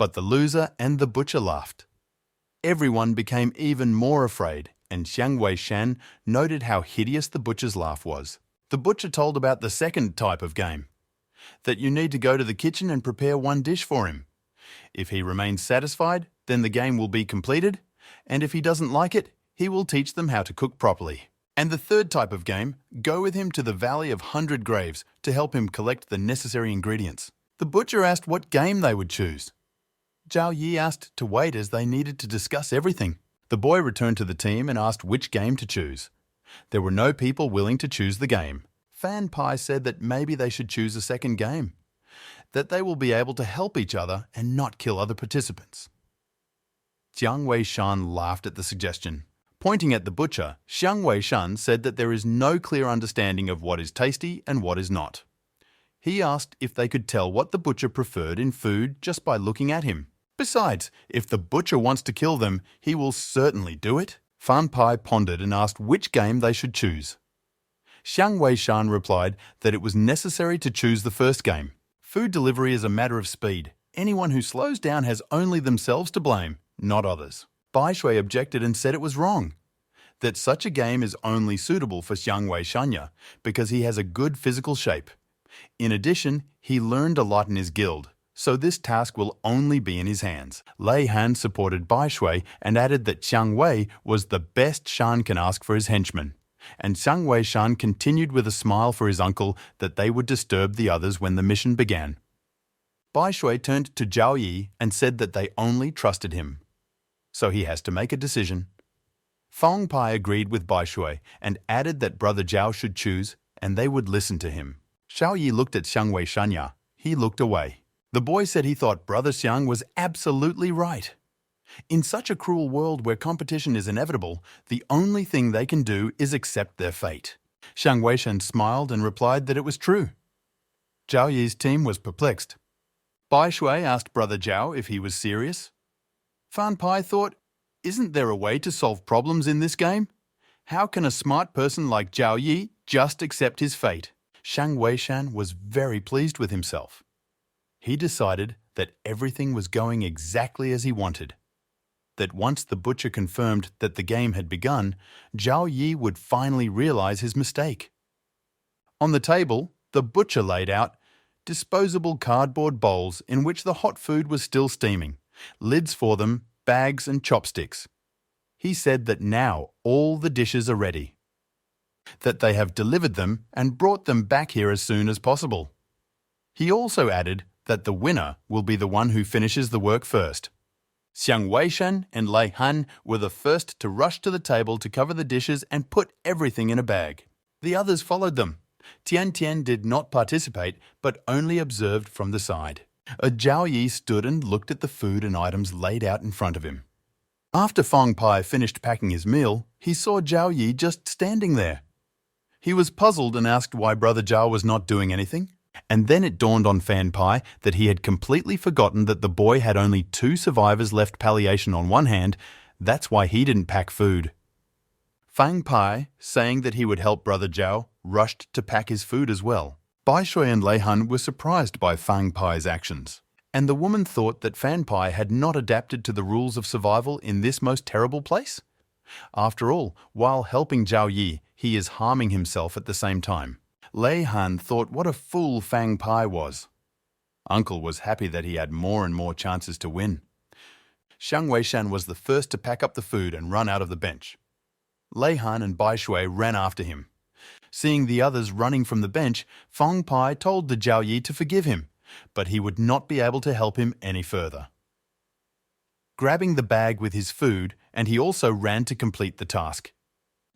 But the loser and the butcher laughed. Everyone became even more afraid, and Xiang Weishan noted how hideous the butcher's laugh was. The butcher told about the second type of game, that you need to go to the kitchen and prepare one dish for him. If he remains satisfied, then the game will be completed, and if he doesn't like it, he will teach them how to cook properly. And the third type of game, go with him to the Valley of 100 Graves to help him collect the necessary ingredients. The butcher asked what game they would choose. Zhao Yi asked to wait as they needed to discuss everything. The boy returned to the team and asked which game to choose. There were no people willing to choose the game. Fan Pai said that maybe they should choose a second game, that they will be able to help each other and not kill other participants. Jiang Weishan laughed at the suggestion. Pointing at the butcher, Xiang Weishan said that there is no clear understanding of what is tasty and what is not. He asked if they could tell what the butcher preferred in food just by looking at him. Besides, if the butcher wants to kill them, he will certainly do it. Fan Pai pondered and asked which game they should choose. Xiang Weishan replied that it was necessary to choose the first game. Food delivery is a matter of speed. Anyone who slows down has only themselves to blame, not others. Bai Shui objected and said it was wrong, that such a game is only suitable for Xiang Weishanya because he has a good physical shape. In addition, he learned a lot in his guild, so this task will only be in his hands. Lei Han supported Bai Shui and added that Xiang Wei was the best Shan can ask for his henchman. And Xiang Weishan continued with a smile for his uncle that they would disturb the others when the mission began. Bai Shui turned to Zhao Yi and said that they only trusted him, so he has to make a decision. Fong Pai agreed with Bai Shui and added that Brother Zhao should choose and they would listen to him. Xiao Yi looked at Xiang Weishanya. He looked away. The boy said he thought Brother Xiang was absolutely right. In such a cruel world where competition is inevitable, the only thing they can do is accept their fate. Xiang Weishan smiled and replied that it was true. Zhao Yi's team was perplexed. Bai Shui asked Brother Zhao if he was serious. Fan Pai thought, isn't there a way to solve problems in this game? How can a smart person like Zhao Yi just accept his fate? Xiang Weishan was very pleased with himself. He decided that everything was going exactly as he wanted. That once the butcher confirmed that the game had begun, Zhao Yi would finally realize his mistake. On the table, the butcher laid out disposable cardboard bowls in which the hot food was still steaming, lids for them, bags and chopsticks. He said that now all the dishes are ready, that they have delivered them and brought them back here as soon as possible. He also added that the winner will be the one who finishes the work first. Xiang Weishan and Lei Han were the first to rush to the table to cover the dishes and put everything in a bag. The others followed them. Tian Tian did not participate, but only observed from the side. Zhao Yi stood and looked at the food and items laid out in front of him. After Fong Pai finished packing his meal, he saw Zhao Yi just standing there. He was puzzled and asked why Brother Zhao was not doing anything. And then it dawned on Fan Pai that he had completely forgotten that the boy had only 2 survivors left palliation on one hand. That's why he didn't pack food. Fang Pai, saying that he would help Brother Zhao, rushed to pack his food as well. Bai Shui and Lei Han were surprised by Fang Pai's actions, and the woman thought that Fan Pai had not adapted to the rules of survival in this most terrible place. After all, while helping Zhao Yi, he is harming himself at the same time. Lei Han thought what a fool Fang Pai was. Uncle was happy that he had more and more chances to win. Xiang Weishan was the first to pack up the food and run out of the bench. Lei Han and Bai Shui ran after him. Seeing the others running from the bench, Fong Pai told the Zhao Yi to forgive him, but he would not be able to help him any further. Grabbing the bag with his food, and he also ran to complete the task.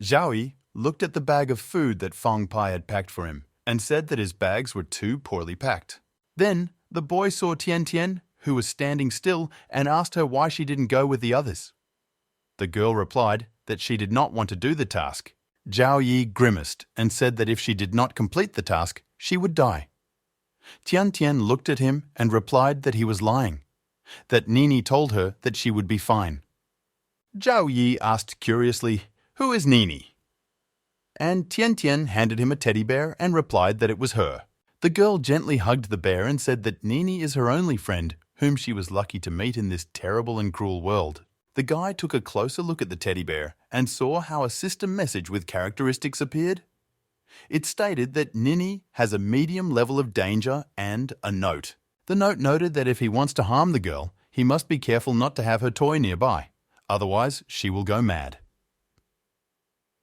Zhao Yi looked at the bag of food that Fong Pai had packed for him and said that his bags were too poorly packed. Then the boy saw Tian Tian, who was standing still, and asked her why she didn't go with the others. The girl replied that she did not want to do the task. Zhao Yi grimaced and said that if she did not complete the task, she would die. Tian Tian looked at him and replied that he was lying, that Nini told her that she would be fine. Zhao Yi asked curiously, "Who is Nini?" And Tian Tian handed him a teddy bear and replied that it was her. The girl gently hugged the bear and said that Nini is her only friend, whom she was lucky to meet in this terrible and cruel world. The guy took a closer look at the teddy bear and saw how a system message with characteristics appeared. It stated that Nini has a medium level of danger and a note. The note noted that if he wants to harm the girl, he must be careful not to have her toy nearby, otherwise she will go mad.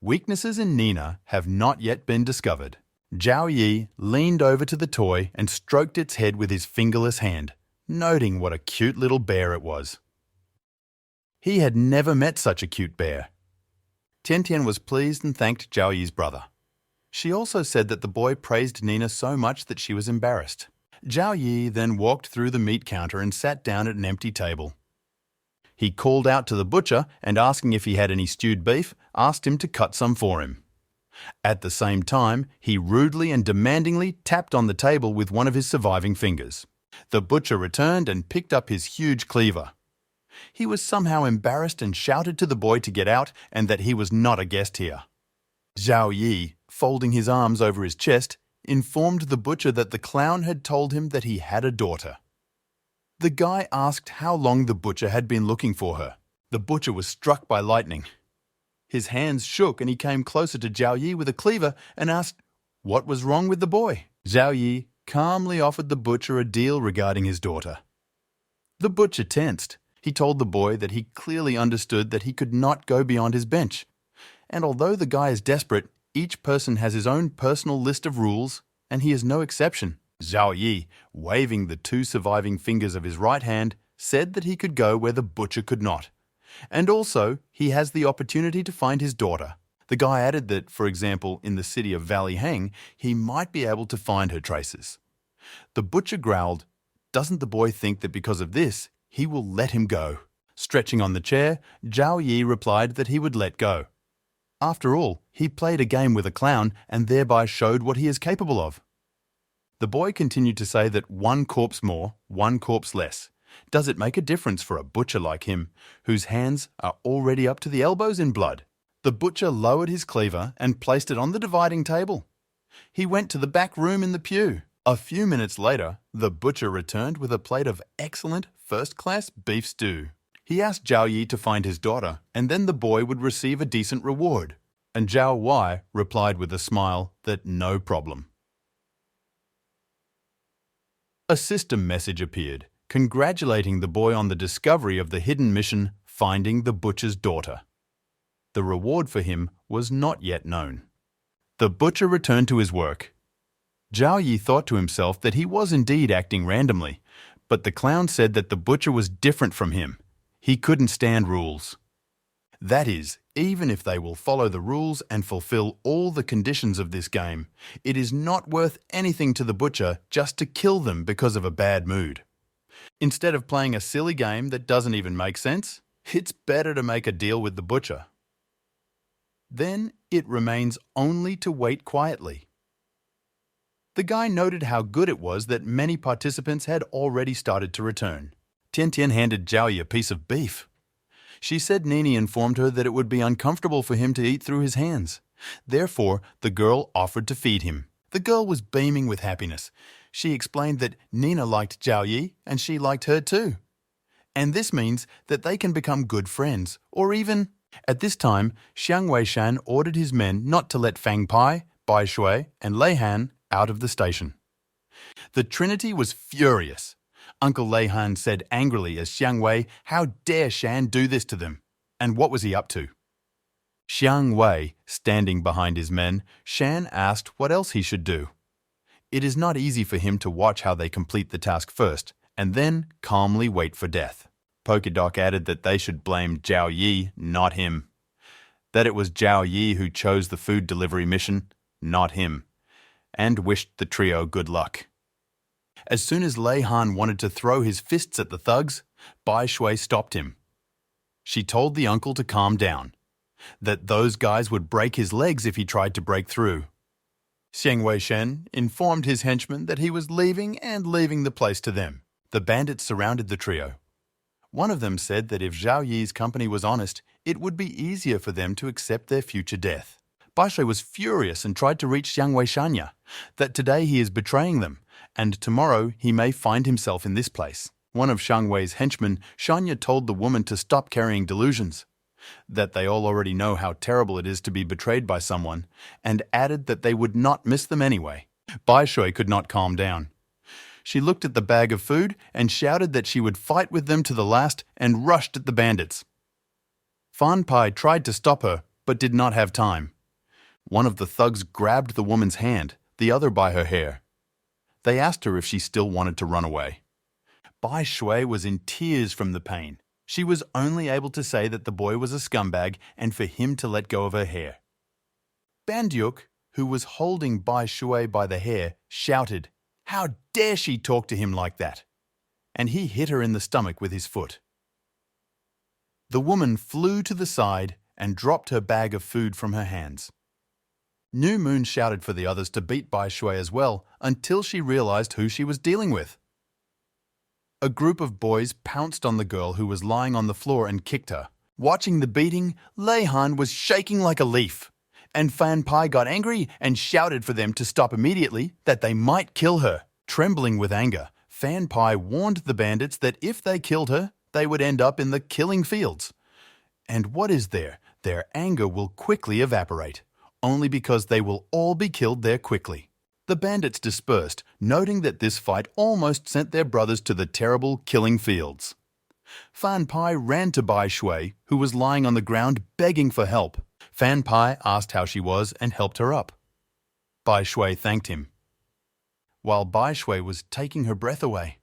Weaknesses in Nina have not yet been discovered. Zhao Yi leaned over to the toy and stroked its head with his fingerless hand, noting what a cute little bear it was. He had never met such a cute bear. Tian Tian was pleased and thanked Zhao Yi's brother. She also said that the boy praised Nina so much that she was embarrassed. Zhao Yi then walked through the meat counter and sat down at an empty table. He called out to the butcher and, asking if he had any stewed beef, asked him to cut some for him. At the same time, he rudely and demandingly tapped on the table with one of his surviving fingers. The butcher returned and picked up his huge cleaver. He was somehow embarrassed and shouted to the boy to get out and that he was not a guest here. Zhao Yi, folding his arms over his chest, informed the butcher that the clown had told him that he had a daughter. The guy asked how long the butcher had been looking for her. The butcher was struck by lightning. His hands shook and he came closer to Zhao Yi with a cleaver and asked what was wrong with the boy. Zhao Yi calmly offered the butcher a deal regarding his daughter. The butcher tensed. He told the boy that he clearly understood that he could not go beyond his bench. And although the guy is desperate, each person has his own personal list of rules, and he is no exception. Zhao Yi, waving the two surviving fingers of his right hand, said that he could go where the butcher could not. And also, he has the opportunity to find his daughter. The guy added that, for example, in the city of Valley Heng, he might be able to find her traces. The butcher growled, "Doesn't the boy think that because of this, he will let him go?" Stretching on the chair, Zhao Yi replied that he would let go. After all, he played a game with a clown and thereby showed what he is capable of. The boy continued to say that one corpse more, one corpse less. Does it make a difference for a butcher like him, whose hands are already up to the elbows in blood? The butcher lowered his cleaver and placed it on the dividing table. He went to the back room in the pew. A few minutes later, the butcher returned with a plate of excellent first-class beef stew. He asked Zhao Yi to find his daughter, and then the boy would receive a decent reward. And Zhao Wei replied with a smile that no problem. A system message appeared, congratulating the boy on the discovery of the hidden mission, finding the butcher's daughter. The reward for him was not yet known. The butcher returned to his work. Zhao Yi thought to himself that he was indeed acting randomly, but the clown said that the butcher was different from him. He couldn't stand rules. That is, even if they will follow the rules and fulfill all the conditions of this game, it is not worth anything to the butcher just to kill them because of a bad mood. Instead of playing a silly game that doesn't even make sense, it's better to make a deal with the butcher. Then it remains only to wait quietly. The guy noted how good it was that many participants had already started to return. Tian Tian handed Zhao Yi a piece of beef. She said Nini informed her that it would be uncomfortable for him to eat through his hands. Therefore, the girl offered to feed him. The girl was beaming with happiness. She explained that Nina liked Zhao Yi and she liked her too. And this means that they can become good friends, or even... At this time, Xiang Weishan ordered his men not to let Fang Pai, Bai Shui, and Lei Han out of the station. The Trinity was furious. Uncle Lei Han said angrily as Xiang Wei, "How dare Shan do this to them?" And what was he up to? Xiang Wei, standing behind his men, Shan asked what else he should do. It is not easy for him to watch how they complete the task first, and then calmly wait for death. Polkadot added that they should blame Zhao Yi, not him. That it was Zhao Yi who chose the food delivery mission, not him, and wished the trio good luck. As soon as Lei Han wanted to throw his fists at the thugs, Bai Shui stopped him. She told the uncle to calm down, that those guys would break his legs if he tried to break through. Xiang Weishen informed his henchmen that he was leaving and leaving the place to them. The bandits surrounded the trio. One of them said that if Zhao Yi's company was honest, it would be easier for them to accept their future death. Bai Shui was furious and tried to reach Xiang Weishanya, that today he is betraying them, and tomorrow he may find himself in this place. One of Shang Wei's henchmen, Shanya, told the woman to stop carrying delusions, that they all already know how terrible it is to be betrayed by someone, and added that they would not miss them anyway. Bai Shui could not calm down. She looked at the bag of food and shouted that she would fight with them to the last and rushed at the bandits. Fan Pai tried to stop her, but did not have time. One of the thugs grabbed the woman's hand, the other by her hair. They asked her if she still wanted to run away. Bai Shui was in tears from the pain. She was only able to say that the boy was a scumbag and for him to let go of her hair. Bandyuk, who was holding Bai Shui by the hair, shouted, "How dare she talk to him like that?" And he hit her in the stomach with his foot. The woman flew to the side and dropped her bag of food from her hands. New Moon shouted for the others to beat Bai Shui as well until she realized who she was dealing with. A group of boys pounced on the girl who was lying on the floor and kicked her. Watching the beating, Lei Han was shaking like a leaf, and Fan Pai got angry and shouted for them to stop immediately, that they might kill her. Trembling with anger, Fan Pai warned the bandits that if they killed her, they would end up in the killing fields. And what is there? Their anger will quickly evaporate, only because they will all be killed there quickly. The bandits dispersed, noting that this fight almost sent their brothers to the terrible killing fields. Fan Pai ran to Bai Shui, who was lying on the ground begging for help. Fan Pai asked how she was and helped her up. Bai Shui thanked him, while Bai Shui was taking her breath away.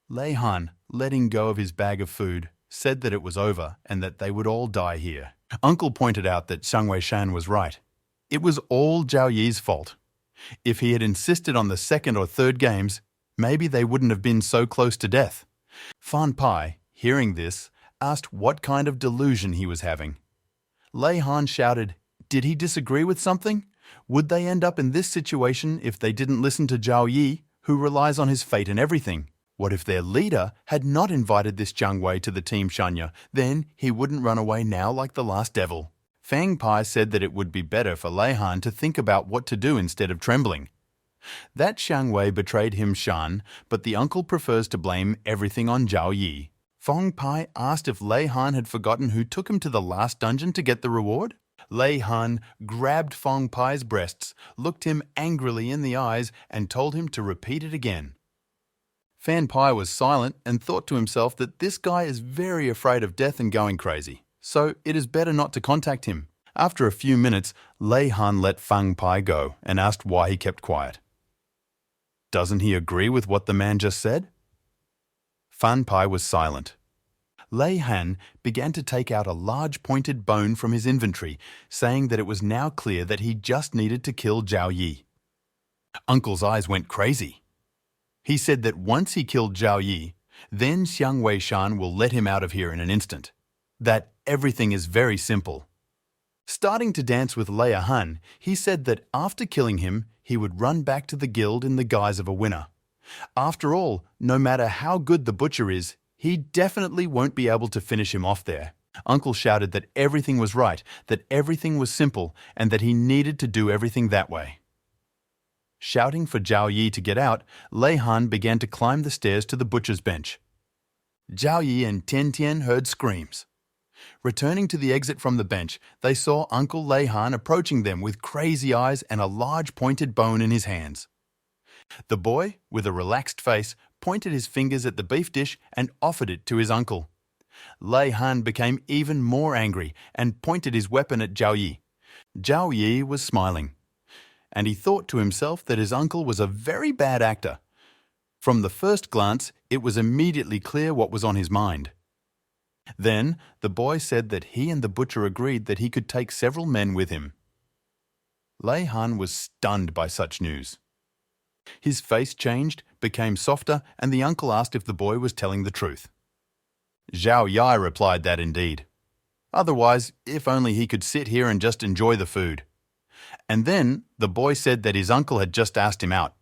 Lei Han, letting go of his bag of food, said that it was over and that they would all die here. Uncle pointed out that Shang Wei Shan was right. It was all Zhao Yi's fault. If he had insisted on the second or third games, maybe they wouldn't have been so close to death. Fan Pai, hearing this, asked what kind of delusion he was having. Lei Han shouted, did he disagree with something? Would they end up in this situation if they didn't listen to Zhao Yi, who relies on his fate in everything? What if their leader had not invited this Jiang Wei to the Team Shanya? Then he wouldn't run away now like the last devil. Fang Pai said that it would be better for Lei Han to think about what to do instead of trembling. That Xiang Wei betrayed him Shan, but the uncle prefers to blame everything on Zhao Yi. Fang Pai asked if Lei Han had forgotten who took him to the last dungeon to get the reward. Lei Han grabbed Fang Pai's breasts, looked him angrily in the eyes, and told him to repeat it again. Fan Pai was silent and thought to himself that this guy is very afraid of death and going crazy, so it is better not to contact him. After a few minutes, Lei Han let Fang Pai go and asked why he kept quiet. Doesn't he agree with what the man just said? Fan Pai was silent. Lei Han began to take out a large pointed bone from his inventory, saying that it was now clear that he just needed to kill Zhao Yi. Uncle's eyes went crazy. He said that once he killed Zhao Yi, then Xiang Wei Shan will let him out of here in an instant. That everything is very simple. Starting to dance with Lei Han, he said that after killing him, he would run back to the guild in the guise of a winner. After all, no matter how good the butcher is, he definitely won't be able to finish him off there. Uncle shouted that everything was right, that everything was simple, and that he needed to do everything that way. Shouting for Zhao Yi to get out, Lei Han began to climb the stairs to the butcher's bench. Zhao Yi and Tian Tian heard screams. Returning to the exit from the bench, they saw Uncle Lei Han approaching them with crazy eyes and a large pointed bone in his hands. The boy, with a relaxed face, pointed his fingers at the beef dish and offered it to his uncle. Lei Han became even more angry and pointed his weapon at Zhao Yi. Zhao Yi was smiling, and he thought to himself that his uncle was a very bad actor. From the first glance, it was immediately clear what was on his mind. Then, the boy said that he and the butcher agreed that he could take several men with him. Lei Han was stunned by such news. His face changed, became softer, and the uncle asked if the boy was telling the truth. Zhao Yi replied that indeed. Otherwise, if only he could sit here and just enjoy the food. And then, the boy said that his uncle had just asked him out.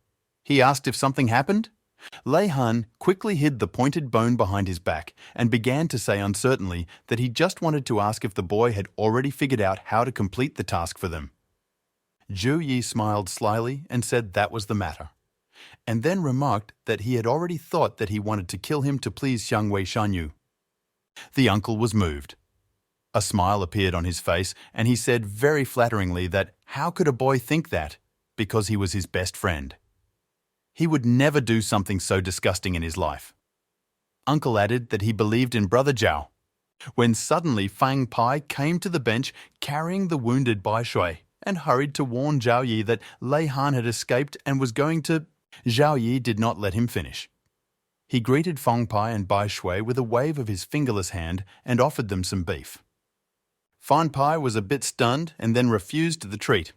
He asked if something happened. Lei Han quickly hid the pointed bone behind his back and began to say uncertainly that he just wanted to ask if the boy had already figured out how to complete the task for them. Zhu Yi smiled slyly and said that was the matter. and then remarked that he had already thought that he wanted to kill him to please Xiang Wei Shanyu. The uncle was moved. A smile appeared on his face, and he said very flatteringly that how could a boy think that, because he was his best friend. He would never do something so disgusting in his life. Uncle added that he believed in Brother Zhao, when suddenly Fang Pai came to the bench carrying the wounded Bai Shui and hurried to warn Zhao Yi that Lei Han had escaped and was going to... Zhao Yi did not let him finish. He greeted Fang Pai and Bai Shui with a wave of his fingerless hand and offered them some beef. Fan Pai was a bit stunned and then refused the treat.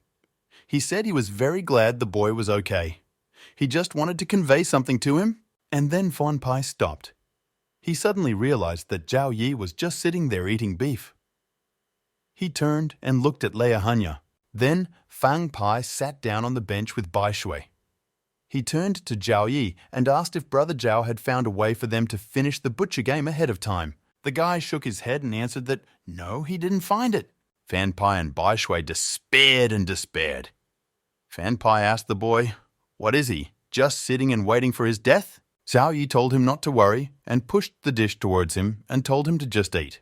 He said he was very glad the boy was okay. He just wanted to convey something to him, and then Fan Pai stopped. He suddenly realized that Zhao Yi was just sitting there eating beef. He turned and looked at Leia Hanya. Then Fang Pai sat down on the bench with Bai Shui. He turned to Zhao Yi and asked if Brother Zhao had found a way for them to finish the butcher game ahead of time. The guy shook his head and answered that no, he didn't find it. Fan Pai and Bai Shui despaired and despaired. Fan Pai asked the boy, "What is he, just sitting and waiting for his death?" Zhao Yi told him not to worry and pushed the dish towards him and told him to just eat.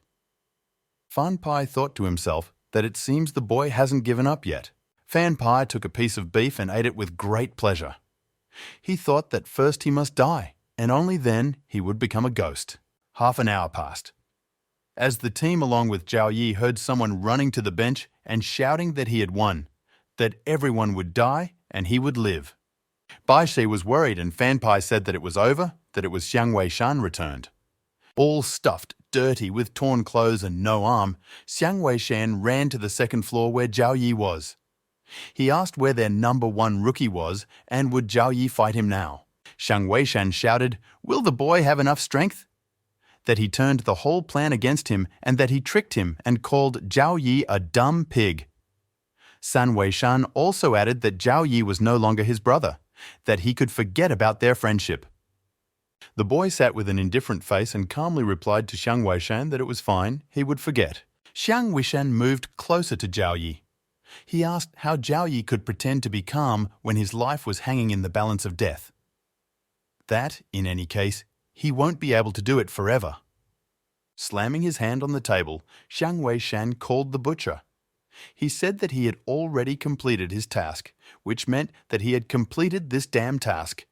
Fan Pai thought to himself that it seems the boy hasn't given up yet. Fan Pai took a piece of beef and ate it with great pleasure. He thought that first he must die, and only then he would become a ghost. Half an hour passed. As the team along with Zhao Yi heard someone running to the bench and shouting that he had won, that everyone would die and he would live. Bai Shi was worried and Fan Pai said that it was over, that it was Xiang Wei Shan returned. All stuffed, dirty, with torn clothes and no arm, Xiang Wei Shan ran to the second floor where Zhao Yi was. He asked where their number one rookie was and would Zhao Yi fight him now. Xiang Wei Shan shouted, "Will the boy have enough strength?" That he turned the whole plan against him and that he tricked him and called Zhao Yi a dumb pig. San Wei Shan also added that Zhao Yi was no longer his brother, that he could forget about their friendship. The boy sat with an indifferent face and calmly replied to Xiang Wei Shan that it was fine, he would forget. Xiang Wei Shan moved closer to Zhao Yi. He asked how Zhao Yi could pretend to be calm when his life was hanging in the balance of death. That, in any case, he won't be able to do it forever. Slamming his hand on the table, Xiang Wei Shan called the butcher. He said that he had already completed his task, which meant that he had completed this damn task.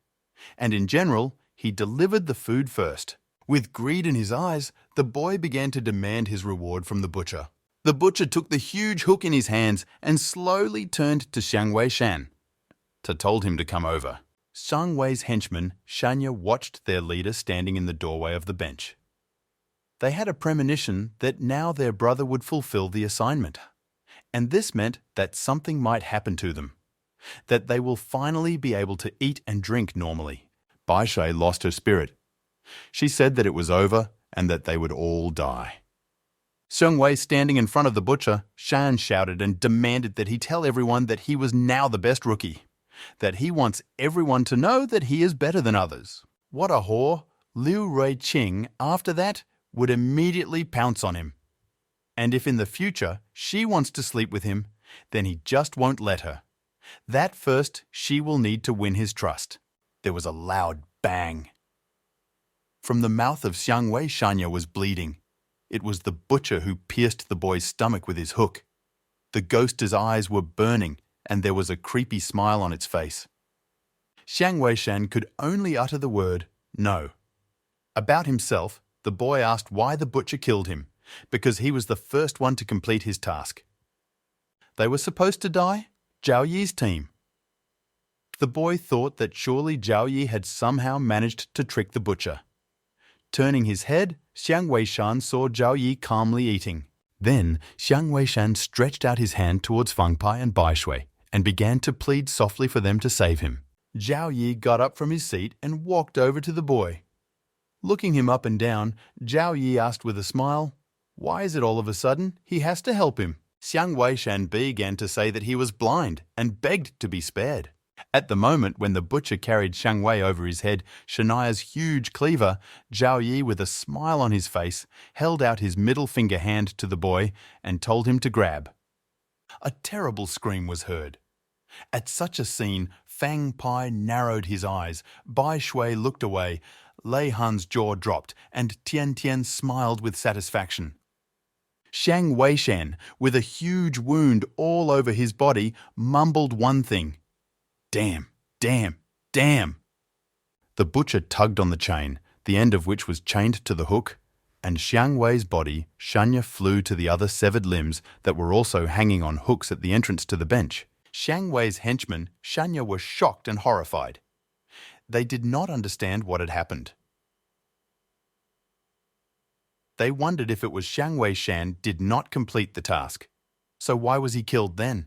And in general, he delivered the food first. With greed in his eyes, the boy began to demand his reward from the butcher. The butcher took the huge hook in his hands and slowly turned to Xiang Wei Shan. Told him to come over. Xiang Wei's henchmen, Shanya, watched their leader standing in the doorway of the bench. They had a premonition that now their brother would fulfill the assignment. And this meant that something might happen to them. That they will finally be able to eat and drink normally. Bai Shui lost her spirit. She said that it was over and that they would all die. Xiang Wei, standing in front of the butcher, Shan shouted and demanded that he tell everyone that he was now the best rookie. That he wants everyone to know that he is better than others. What a whore! Liu Rui Qing, after that, would immediately pounce on him. And if in the future she wants to sleep with him, then he just won't let her. That first, she will need to win his trust. There was a loud bang. From the mouth of Xiang Wei, Shanya was bleeding. It was the butcher who pierced the boy's stomach with his hook. The ghost's eyes were burning, and there was a creepy smile on its face. Xiang Wei Shan could only utter the word, no. About himself, the boy asked why the butcher killed him, because he was the first one to complete his task. They were supposed to die? Zhao Yi's team. The boy thought that surely Zhao Yi had somehow managed to trick the butcher. Turning his head, Xiang Wei Shan saw Zhao Yi calmly eating. Then Xiang Wei Shan stretched out his hand towards Fang Pai and Bai Shui and began to plead softly for them to save him. Zhao Yi got up from his seat and walked over to the boy. Looking him up and down, Zhao Yi asked with a smile, "Why is it all of a sudden he has to help him?" Xiang Wei Shan began to say that he was blind and begged to be spared. At the moment when the butcher carried Xiang Wei over his head, Shania's huge cleaver, Zhao Yi, with a smile on his face, held out his middle finger hand to the boy and told him to grab. A terrible scream was heard. At such a scene, Fang Pai narrowed his eyes, Bai Shui looked away, Lei Han's jaw dropped, and Tian Tian smiled with satisfaction. Xiang Weishan, with a huge wound all over his body, mumbled one thing. Damn, damn, damn. The butcher tugged on the chain, the end of which was chained to the hook, and Xiang Wei's body, Shanya, flew to the other severed limbs that were also hanging on hooks at the entrance to the bench. Xiang Wei's henchmen, Shanya, were shocked and horrified. They did not understand what had happened. They wondered if it was Xiang Weishan did not complete the task. So why was he killed then?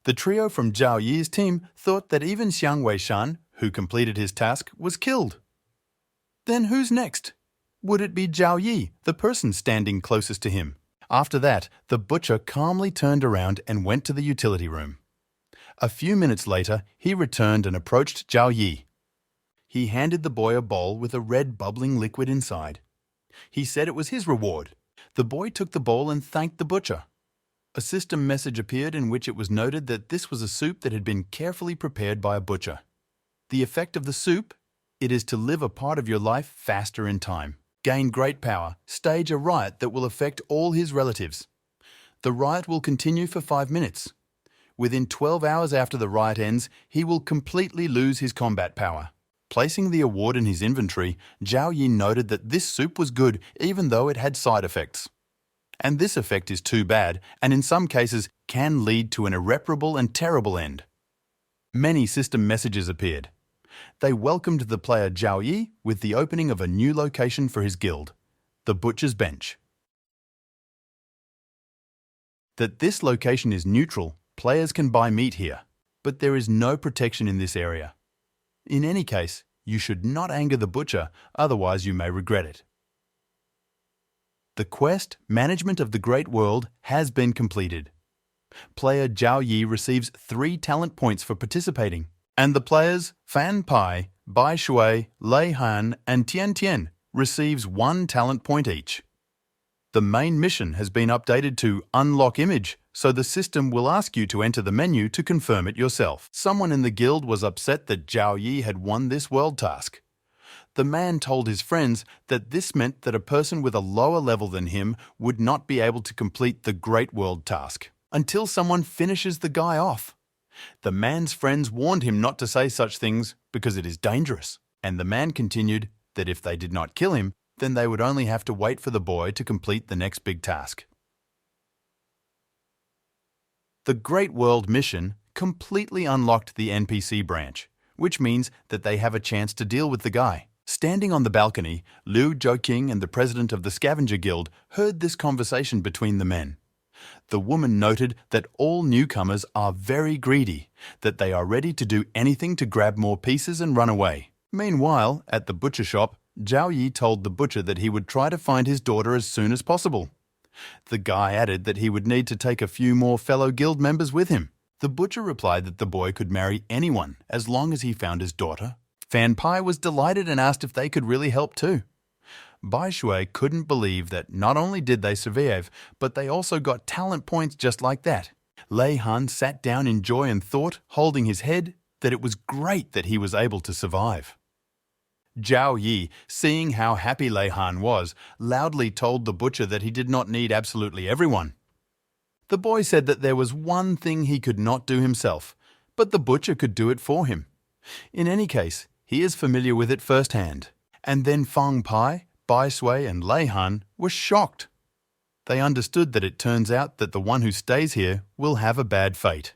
The trio from Zhao Yi's team thought that even Xiang Weishan, who completed his task, was killed. Then who's next? Would it be Zhao Yi, the person standing closest to him? After that, the butcher calmly turned around and went to the utility room. A few minutes later, he returned and approached Zhao Yi. He handed the boy a bowl with a red bubbling liquid inside. He said it was his reward. The boy took the bowl and thanked the butcher. A system message appeared in which it was noted that this was a soup that had been carefully prepared by a butcher. The effect of the soup? It is to live a part of your life faster in time, gain great power, stage a riot that will affect all his relatives. The riot will continue for 5 minutes. Within 12 hours after the riot ends, he will completely lose his combat power. Placing the award in his inventory, Zhao Yi noted that this soup was good even though it had side effects. And this effect is too bad, and in some cases can lead to an irreparable and terrible end. Many system messages appeared. They welcomed the player Zhao Yi with the opening of a new location for his guild, the Butcher's Bench. That this location is neutral, players can buy meat here, but there is no protection in this area. In any case, you should not anger the butcher, otherwise you may regret it. The quest, Management of the Great World, has been completed. Player Zhao Yi receives 3 talent points for participating, and the players Fan Pai, Bai Shui, Lei Han, and Tian Tian receives 1 talent point each. The main mission has been updated to Unlock Image, so the system will ask you to enter the menu to confirm it yourself. Someone in the guild was upset that Zhao Yi had won this world task. The man told his friends that this meant that a person with a lower level than him would not be able to complete the Great World task until someone finishes the guy off. The man's friends warned him not to say such things because it is dangerous, and the man continued that if they did not kill him, then they would only have to wait for the boy to complete the next big task. The Great World mission completely unlocked the NPC branch, which means that they have a chance to deal with the guy. Standing on the balcony, Liu Zhouqing and the president of the Scavenger Guild heard this conversation between the men. The woman noted that all newcomers are very greedy, that they are ready to do anything to grab more pieces and run away. Meanwhile, at the butcher shop, Zhao Yi told the butcher that he would try to find his daughter as soon as possible. The guy added that he would need to take a few more fellow guild members with him. The butcher replied that the boy could marry anyone as long as he found his daughter. Fan Pai was delighted and asked if they could really help too. Bai Shui couldn't believe that not only did they survive, but they also got talent points just like that. Lei Han sat down in joy and thought, holding his head, that it was great that he was able to survive. Zhao Yi, seeing how happy Lei Han was, loudly told the butcher that he did not need absolutely everyone. The boy said that there was one thing he could not do himself, but the butcher could do it for him. In any case, he is familiar with it firsthand. And then Fang Pai, Bai Shui and Lei Han were shocked. They understood that it turns out that the one who stays here will have a bad fate.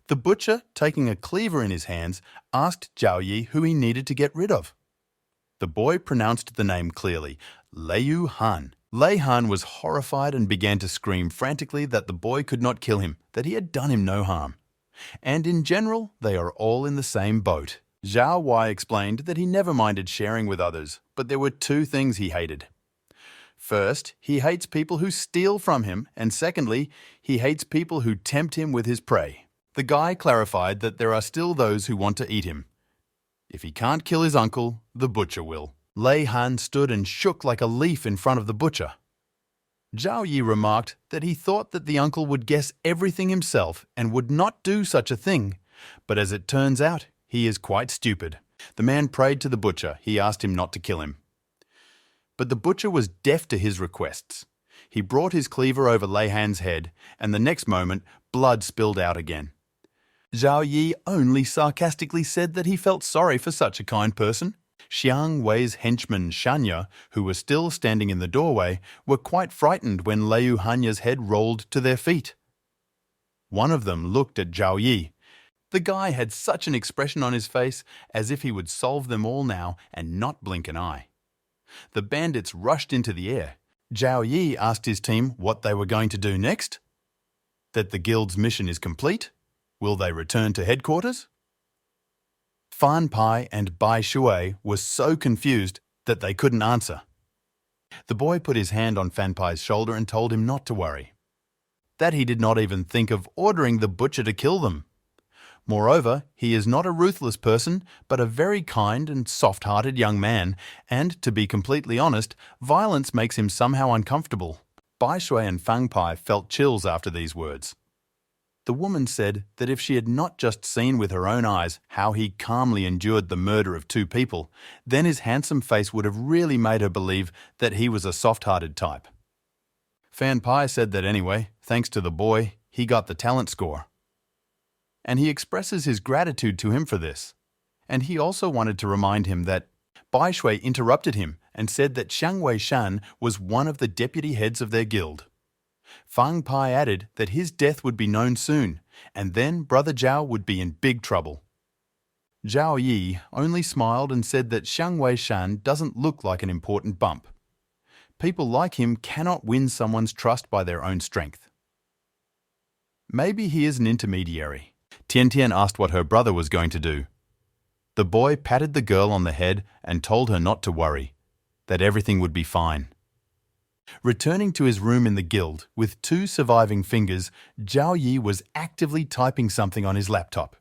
The butcher, taking a cleaver in his hands, asked Zhao Yi who he needed to get rid of. The boy pronounced the name clearly, Lei Han. Lei Han was horrified and began to scream frantically that the boy could not kill him, that he had done him no harm. And in general, they are all in the same boat. Zhao Wei explained that he never minded sharing with others, but there were 2 things he hated. First, he hates people who steal from him, and secondly, he hates people who tempt him with his prey. The guy clarified that there are still those who want to eat him. If he can't kill his uncle, the butcher will. Lei Han stood and shook like a leaf in front of the butcher. Zhao Yi remarked that he thought that the uncle would guess everything himself and would not do such a thing, But as it turns out, he is quite stupid. The man prayed to the butcher. He asked him not to kill him. But the butcher was deaf to his requests. He brought his cleaver over Lei Han's head, and the next moment, blood spilled out again. Zhao Yi only sarcastically said that he felt sorry for such a kind person. Xiang Wei's henchmen Shanya, who were still standing in the doorway, were quite frightened when Liu Hanya's head rolled to their feet. One of them looked at Zhao Yi. The guy had such an expression on his face, as if he would solve them all now and not blink an eye. The bandits rushed into the air. Zhao Yi asked his team what they were going to do next. That the guild's mission is complete? Will they return to headquarters? Fan Pai and Bai Shui were so confused that they couldn't answer. The boy put his hand on Fan Pai's shoulder and told him not to worry. That he did not even think of ordering the butcher to kill them. Moreover, he is not a ruthless person, but a very kind and soft-hearted young man, and, to be completely honest, violence makes him somehow uncomfortable. Bai Shui and Fang Pai felt chills after these words. The woman said that if she had not just seen with her own eyes how he calmly endured the murder of 2 people, then his handsome face would have really made her believe that he was a soft-hearted type. Fan Pai said that anyway, thanks to the boy, he got the talent score. And he expresses his gratitude to him for this. And he also wanted to remind him that Bai Shui interrupted him and said that Xiang Wei Shan was one of the deputy heads of their guild. Fang Pai added that his death would be known soon, and then Brother Zhao would be in big trouble. Zhao Yi only smiled and said that Xiang Wei Shan doesn't look like an important bump. People like him cannot win someone's trust by their own strength. Maybe he is an intermediary. Tian Tian asked what her brother was going to do. The boy patted the girl on the head and told her not to worry, that everything would be fine. Returning to his room in the guild with 2 surviving fingers, Zhao Yi was actively typing something on his laptop.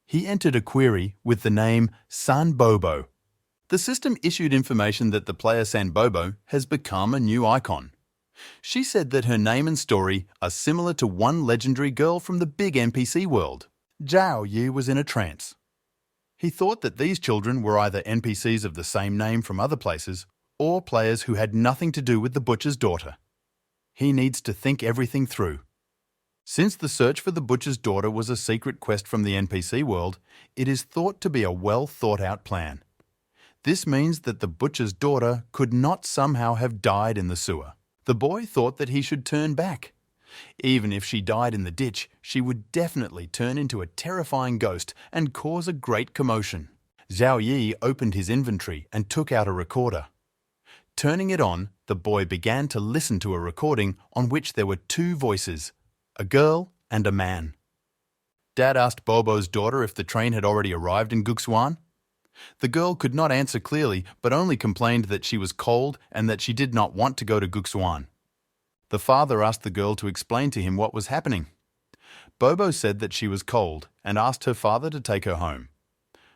He entered a query with the name San Bobo. The system issued information that the player San Bobo has become a new icon. She said that her name and story are similar to one legendary girl from the big NPC world. Zhao Yi was in a trance. He thought that these children were either NPCs of the same name from other places or players who had nothing to do with the butcher's daughter. He needs to think everything through. Since the search for the butcher's daughter was a secret quest from the NPC world, it is thought to be a well-thought-out plan. This means that the butcher's daughter could not somehow have died in the sewer. The boy thought that he should turn back. Even if she died in the ditch, she would definitely turn into a terrifying ghost and cause a great commotion. Zhao Yi opened his inventory and took out a recorder. Turning it on, the boy began to listen to a recording on which there were 2 voices, a girl and a man. Dad asked Bobo's daughter if the train had already arrived in Guxuan. The girl could not answer clearly, but only complained that she was cold and that she did not want to go to Guxuan. The father asked the girl to explain to him what was happening. Bobo said that she was cold and asked her father to take her home.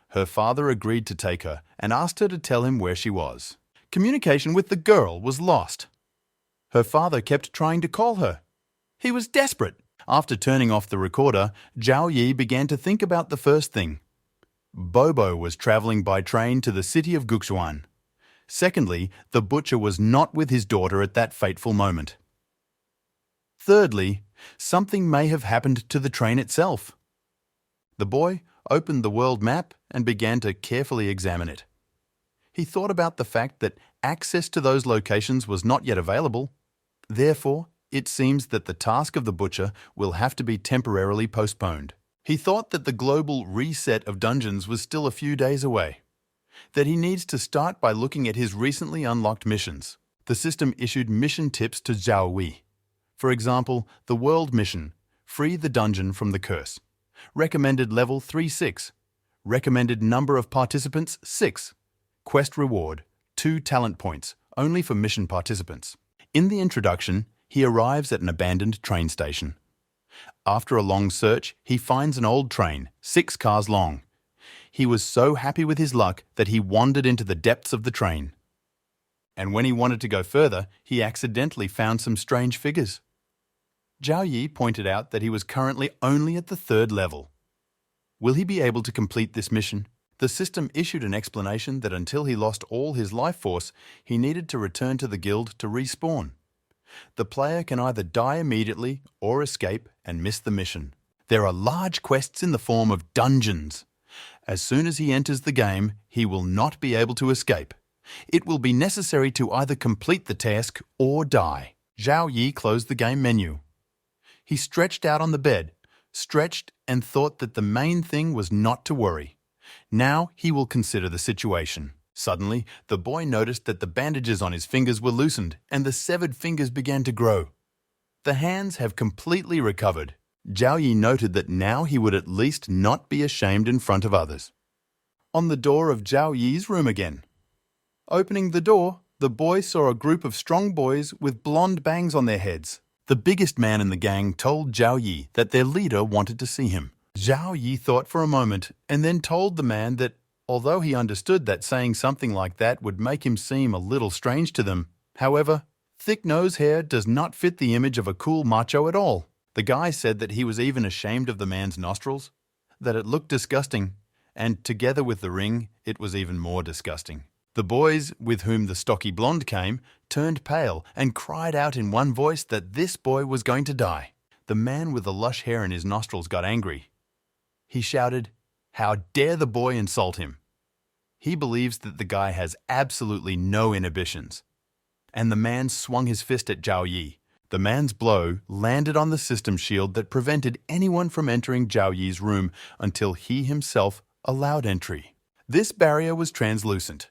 Her father agreed to take her and asked her to tell him where she was. Communication with the girl was lost. Her father kept trying to call her. He was desperate. After turning off the recorder, Zhao Yi began to think about the first thing. Bobo was travelling by train to the city of Guxuan. Secondly, the butcher was not with his daughter at that fateful moment. Thirdly, something may have happened to the train itself. The boy opened the world map and began to carefully examine it. He thought about the fact that access to those locations was not yet available. Therefore, it seems that the task of the butcher will have to be temporarily postponed. He thought that the global reset of dungeons was still a few days away, that he needs to start by looking at his recently unlocked missions. The system issued mission tips to Zhao Wei. For example, the World Mission, Free the Dungeon from the Curse. Recommended level 3-6. Recommended number of participants 6. Quest reward 2 talent points, only for mission participants. In the introduction, he arrives at an abandoned train station. After a long search, he finds an old train, 6 cars long. He was so happy with his luck that he wandered into the depths of the train. And when he wanted to go further, he accidentally found some strange figures. Zhao Yi pointed out that he was currently only at the 3rd level. Will he be able to complete this mission? The system issued an explanation that until he lost all his life force, he needed to return to the guild to respawn. The player can either die immediately or escape and miss the mission. There are large quests in the form of dungeons. As soon as he enters the game, he will not be able to escape. It will be necessary to either complete the task or die. Zhao Yi closed the game menu. He stretched out on the bed, stretched and thought that the main thing was not to worry. Now he will consider the situation. Suddenly, the boy noticed that the bandages on his fingers were loosened and the severed fingers began to grow. The hands have completely recovered. Zhao Yi noted that now he would at least not be ashamed in front of others. On the door of Zhao Yi's room again. Opening the door, the boy saw a group of strong boys with blonde bangs on their heads. The biggest man in the gang told Zhao Yi that their leader wanted to see him. Zhao Yi thought for a moment and then told the man that although he understood that saying something like that would make him seem a little strange to them, however, thick nose hair does not fit the image of a cool macho at all. The guy said that he was even ashamed of the man's nostrils, that it looked disgusting, and together with the ring, it was even more disgusting. The boys, with whom the stocky blonde came, turned pale and cried out in one voice that this boy was going to die. The man with the lush hair in his nostrils got angry. He shouted, "How dare the boy insult him?" He believes that the guy has absolutely no inhibitions. And the man swung his fist at Zhao Yi. The man's blow landed on the system shield that prevented anyone from entering Zhao Yi's room until he himself allowed entry. This barrier was translucent.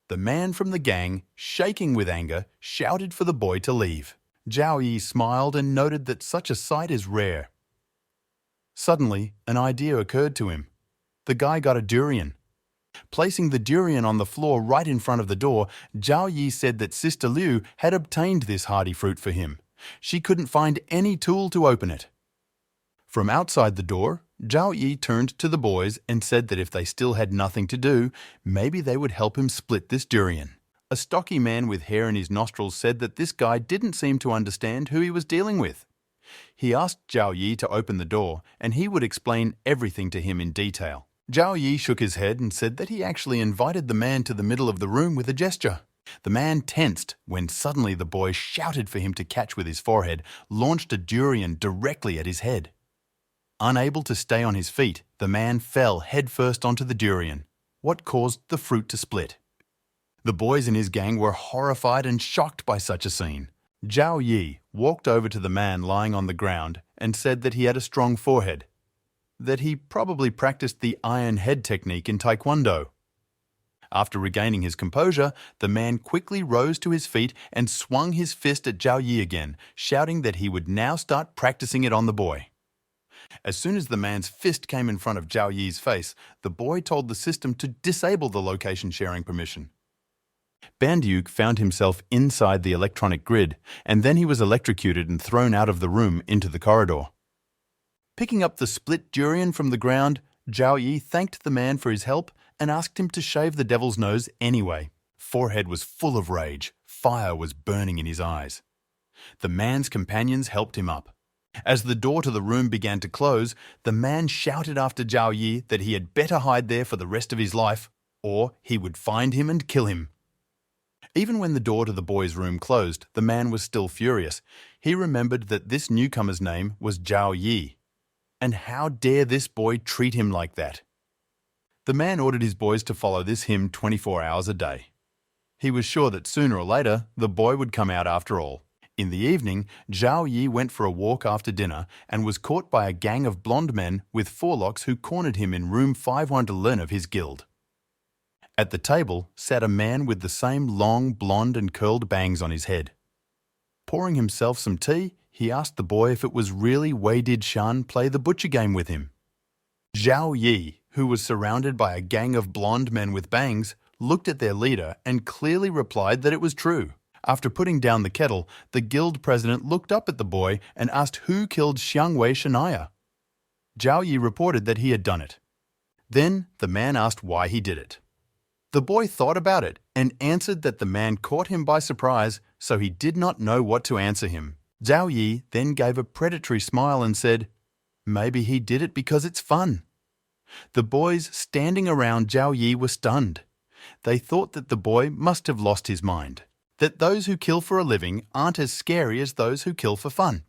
The man from the gang, shaking with anger, shouted for the boy to leave. Zhao Yi smiled and noted that such a sight is rare. Suddenly, an idea occurred to him. The guy got a durian. Placing the durian on the floor right in front of the door, Zhao Yi said that Sister Liu had obtained this hardy fruit for him. She couldn't find any tool to open it. From outside the door, Zhao Yi turned to the boys and said that if they still had nothing to do, maybe they would help him split this durian. A stocky man with hair in his nostrils said that this guy didn't seem to understand who he was dealing with. He asked Zhao Yi to open the door, and he would explain everything to him in detail. Zhao Yi shook his head and said that he actually invited the man to the middle of the room with a gesture. The man tensed when suddenly the boy shouted for him to catch with his forehead, launched a durian directly at his head. Unable to stay on his feet, the man fell headfirst onto the durian, what caused the fruit to split. The boys in his gang were horrified and shocked by such a scene. Zhao Yi walked over to the man lying on the ground and said that he had a strong forehead, that he probably practiced the iron head technique in Taekwondo. After regaining his composure, the man quickly rose to his feet and swung his fist at Zhao Yi again, shouting that he would now start practicing it on the boy. As soon as the man's fist came in front of Zhao Yi's face, the boy told the system to disable the location sharing permission. Bandyuk found himself inside the electronic grid, and then he was electrocuted and thrown out of the room into the corridor. Picking up the split durian from the ground, Zhao Yi thanked the man for his help and asked him to shave the devil's nose anyway. Forehead was full of rage. Fire was burning in his eyes. The man's companions helped him up. As the door to the room began to close, the man shouted after Zhao Yi that he had better hide there for the rest of his life, or he would find him and kill him. Even when the door to the boy's room closed, the man was still furious. He remembered that this newcomer's name was Zhao Yi. And how dare this boy treat him like that? The man ordered his boys to follow this him 24 hours a day. He was sure that sooner or later, the boy would come out after all. In the evening, Zhao Yi went for a walk after dinner and was caught by a gang of blonde men with forelocks who cornered him in room 511 of his guild. At the table sat a man with the same long, blonde and curled bangs on his head. Pouring himself some tea, he asked the boy if it was really Wei Did Shan play the butcher game with him. Zhao Yi, who was surrounded by a gang of blonde men with bangs, looked at their leader and clearly replied that it was true. After putting down the kettle, the guild president looked up at the boy and asked who killed Xiangwei Shania. Zhao Yi reported that he had done it. Then the man asked why he did it. The boy thought about it and answered that the man caught him by surprise, so he did not know what to answer him. Zhao Yi then gave a predatory smile and said, "Maybe he did it because it's fun." The boys standing around Zhao Yi were stunned. They thought that the boy must have lost his mind, that those who kill for a living aren't as scary as those who kill for fun.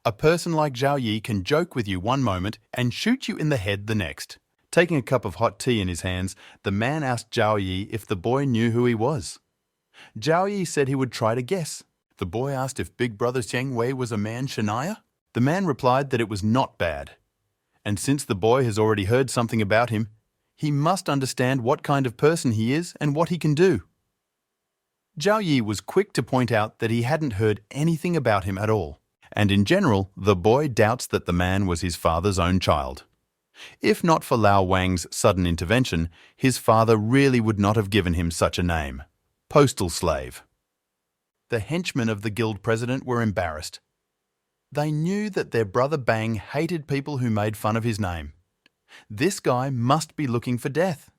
A person like Zhao Yi can joke with you one moment and shoot you in the head the next. Taking a cup of hot tea in his hands, the man asked Zhao Yi if the boy knew who he was. Zhao Yi said he would try to guess. The boy asked if Big Brother Xiang Wei was a man Shania. The man replied that it was not bad. And since the boy has already heard something about him, he must understand what kind of person he is and what he can do. Zhao Yi was quick to point out that he hadn't heard anything about him at all. And in general, the boy doubts that the man was his father's own child. If not for Lao Wang's sudden intervention, his father really would not have given him such a name. Postal slave. The henchmen of the guild president were embarrassed. They knew that their brother Bang hated people who made fun of his name. This guy must be looking for death.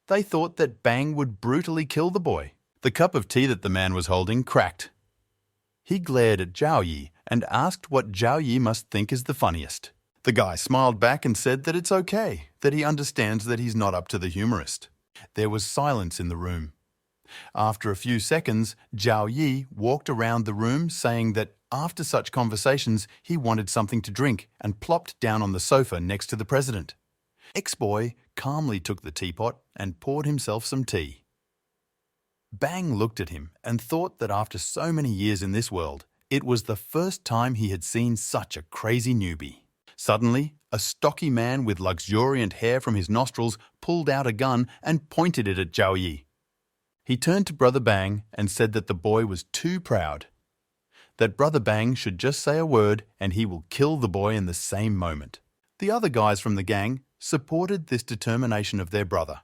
They thought that Bang would brutally kill the boy. The cup of tea that the man was holding cracked. He glared at Zhao Yi and asked what Zhao Yi must think is the funniest. The guy smiled back and said that it's okay, that he understands that he's not up to the humorist. There was silence in the room. After a few seconds, Zhao Yi walked around the room saying that after such conversations, he wanted something to drink and plopped down on the sofa next to the president. Ex-boy calmly took the teapot and poured himself some tea. Bang looked at him and thought that after so many years in this world, it was the first time he had seen such a crazy newbie. Suddenly, a stocky man with luxuriant hair from his nostrils pulled out a gun and pointed it at Zhao Yi. He turned to Brother Bang and said that the boy was too proud. That Brother Bang should just say a word and he will kill the boy in the same moment. The other guys from the gang supported this determination of their brother.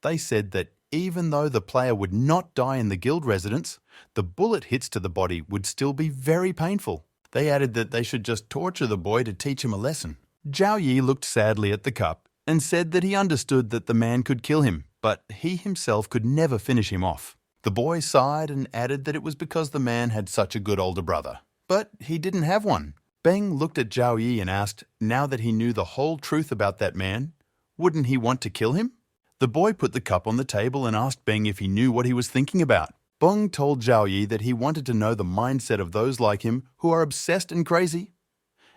They said that even though the player would not die in the guild residence, the bullet hits to the body would still be very painful. They added that they should just torture the boy to teach him a lesson. Zhao Yi looked sadly at the cup and said that he understood that the man could kill him, but he himself could never finish him off. The boy sighed and added that it was because the man had such a good older brother. But he didn't have one. Beng looked at Zhao Yi and asked, now that he knew the whole truth about that man, wouldn't he want to kill him? The boy put the cup on the table and asked Beng if he knew what he was thinking about. Beng told Zhao Yi that he wanted to know the mindset of those like him who are obsessed and crazy,